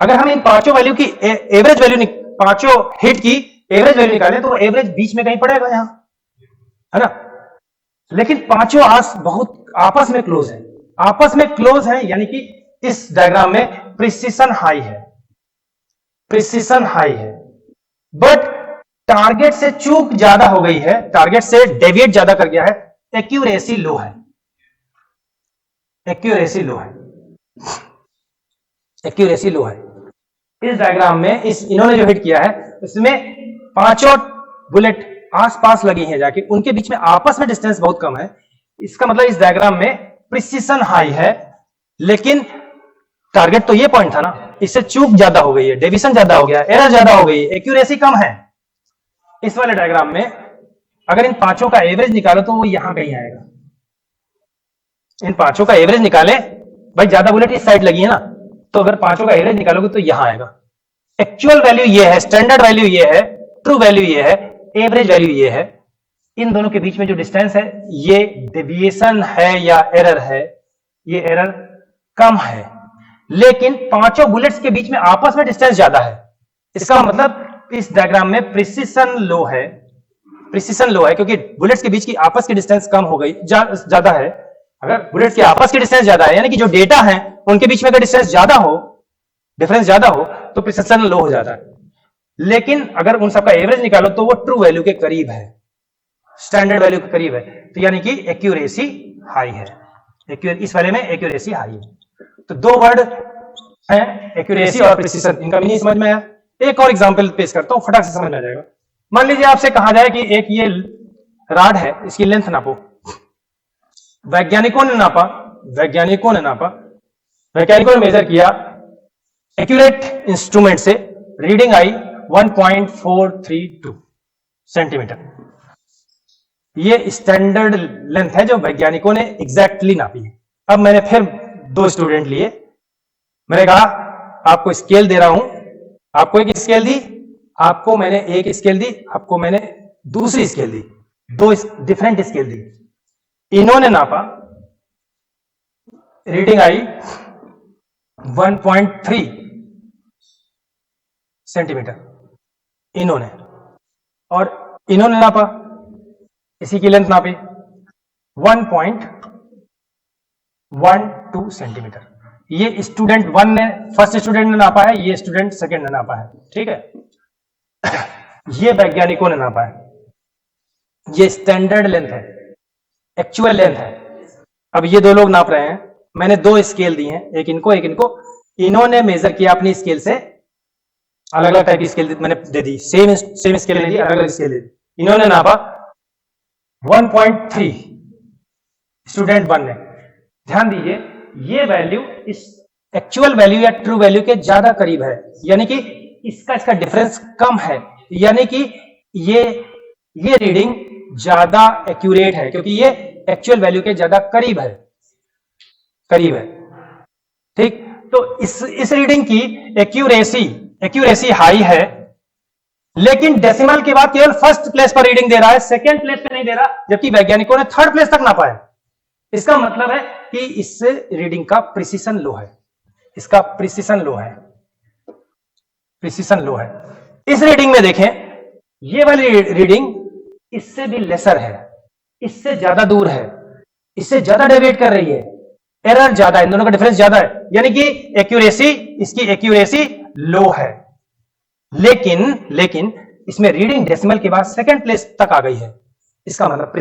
A: अगर हम इन पांचों वैल्यू की एवरेज वैल्यू, पांचों हिट की एवरेज वैल्यू निकालें तो एवरेज बीच में कहीं पड़ेगा यहां, है ना। लेकिन पांचों बहुत आपस में क्लोज है, आपस में क्लोज है, यानी कि इस डायग्राम में प्रिसिशन हाई है, प्रिसिशन हाई है, बट टारगेट से चूक ज्यादा हो गई है, टारगेट से डेविएट ज्यादा कर गया है, एक्यूरेसी लो है, एक्यूरेसी लो है, एक्यूरेसी लो है। इस डायग्राम में इन्होंने जो हिट किया है उसमें पांचों बुलेट आसपास लगी हैं जाके, उनके बीच में आपस में डिस्टेंस बहुत कम है। इसका मतलब इस डायग्राम में प्रिसिशन हाई है, लेकिन टारगेट तो ये पॉइंट था ना, इससे चूक ज्यादा हो गई है, डेविएशन ज्यादा हो गया, एरर ज्यादा हो गई, एक्यूरेसी कम है। इस वाले डायग्राम में अगर इन पांचों का एवरेज निकालो तो वो यहां कहीं आएगा, इन पांचों का एवरेज निकाले, भाई ज्यादा बुलेट इस साइड लगी है ना, तो अगर पांचों का एवरेज निकालोगे तो यहां आएगा। एक्चुअल वैल्यू ये है, स्टैंडर्ड वैल्यू ये है, ट्रू वैल्यू ये है, एवरेज वैल्यू ये है। इन दोनों के बीच में जो डिस्टेंस है ये डेविएशन है या एरर है, ये एरर कम है, लेकिन पांचों बुलेट्स के बीच में आपस में डिस्टेंस ज्यादा है। इसका मतलब इस डायग्राम में प्रिसिशन लो है, प्रिसिशन लो है क्योंकि बुलेट्स के बीच की आपस की डिस्टेंस कम हो गई, ज्यादा है। अगर बुलेट्स की आपस की डिस्टेंस ज्यादा है, यानी कि जो डेटा है उनके बीच में अगर डिस्टेंस ज्यादा हो, डिफरेंस ज्यादा हो, तो प्रिसिशन लो हो जाता है। लेकिन अगर उन सबका एवरेज निकालो तो वो ट्रू वैल्यू के करीब है, स्टैंडर्ड वैल्यू के करीब है, तो यानी कि एक्यूरेसी हाई है, इस वाले में एक्यूरेसी हाई है। तो दो वर्ड है, एक्यूरेसी और प्रिसिशन, इनका मीनिंग समझ में आया। एक और एग्जांपल पेश करता हूं, फटाक से समझ में आ जाएगा। मान लीजिए आपसे कहा जाए कि एक ये राड है, इसकी लेंथ नापो। वैज्ञानिकों ने नापा, वैज्ञानिकों ने मेजर किया एक्यूरेट इंस्ट्रूमेंट से, रीडिंग आई 1.432 सेंटीमीटर। ये स्टैंडर्ड लेंथ है जो वैज्ञानिकों ने एग्जैक्टली नापी है। अब मैंने फिर दो स्टूडेंट लिए, मैंने कहा आपको स्केल दे रहा हूं, आपको एक स्केल दी, आपको मैंने एक स्केल दी, आपको मैंने दूसरी स्केल दी, दो डिफरेंट स्केल दी। इन्होंने नापा, रीडिंग आई 1.3 सेंटीमीटर इन्होंने, और इन्होंने नापा, इसी की लेंथ नापी 1.12 सेंटीमीटर। ये स्टूडेंट 1 ने, फर्स्ट स्टूडेंट ने नापा है, ये स्टूडेंट सेकेंड ने नापा है, ठीक है। ये वैज्ञानिकों ने नापा है, ये स्टैंडर्ड लेंथ है, एक्चुअल लेंथ है। अब ये दो लोग नाप रहे हैं, मैंने दो स्केल दिए हैं, एक इनको एक इनको, इन्होंने मेजर किया अपनी स्केल से, अलग अलग टाइप की स्केल मैंने दे दी, सेम स्केल नहीं दी, अलग अलग स्केल दे दी। इन्होंने नापा 1.3, स्टूडेंट 1 ने। ध्यान दीजिए ये वैल्यू इस एक्चुअल वैल्यू या ट्रू वैल्यू के ज्यादा करीब है, यानी कि इसका डिफरेंस कम है, यानी कि ये रीडिंग ज्यादा एक्यूरेट है क्योंकि ये एक्चुअल वैल्यू के ज्यादा करीब है। ठीक, तो इस रीडिंग की एक्यूरेसी हाई है, लेकिन डेसिमल के बाद केवल फर्स्ट प्लेस पर रीडिंग दे रहा है, सेकेंड प्लेस पे नहीं दे रहा, जबकि वैज्ञानिकों ने थर्ड प्लेस तक नापा है। इसका मतलब है कि इस रीडिंग का प्रिसीजन लो है, प्रिसीजन लो है। इस रीडिंग में देखें, ये वाली रीडिंग इससे भी लेसर है, इससे ज्यादा दूर है, इससे ज्यादा डेविएट कर रही है, एरर ज्यादा है, इन दोनों का डिफरेंस ज्यादा है, यानी कि इसकी एक्यूरेसी लो है। लेकिन इसमें रीडिंग डेसिमल के बाद सेकंड प्लेस तक आ गई है। इसका मतलब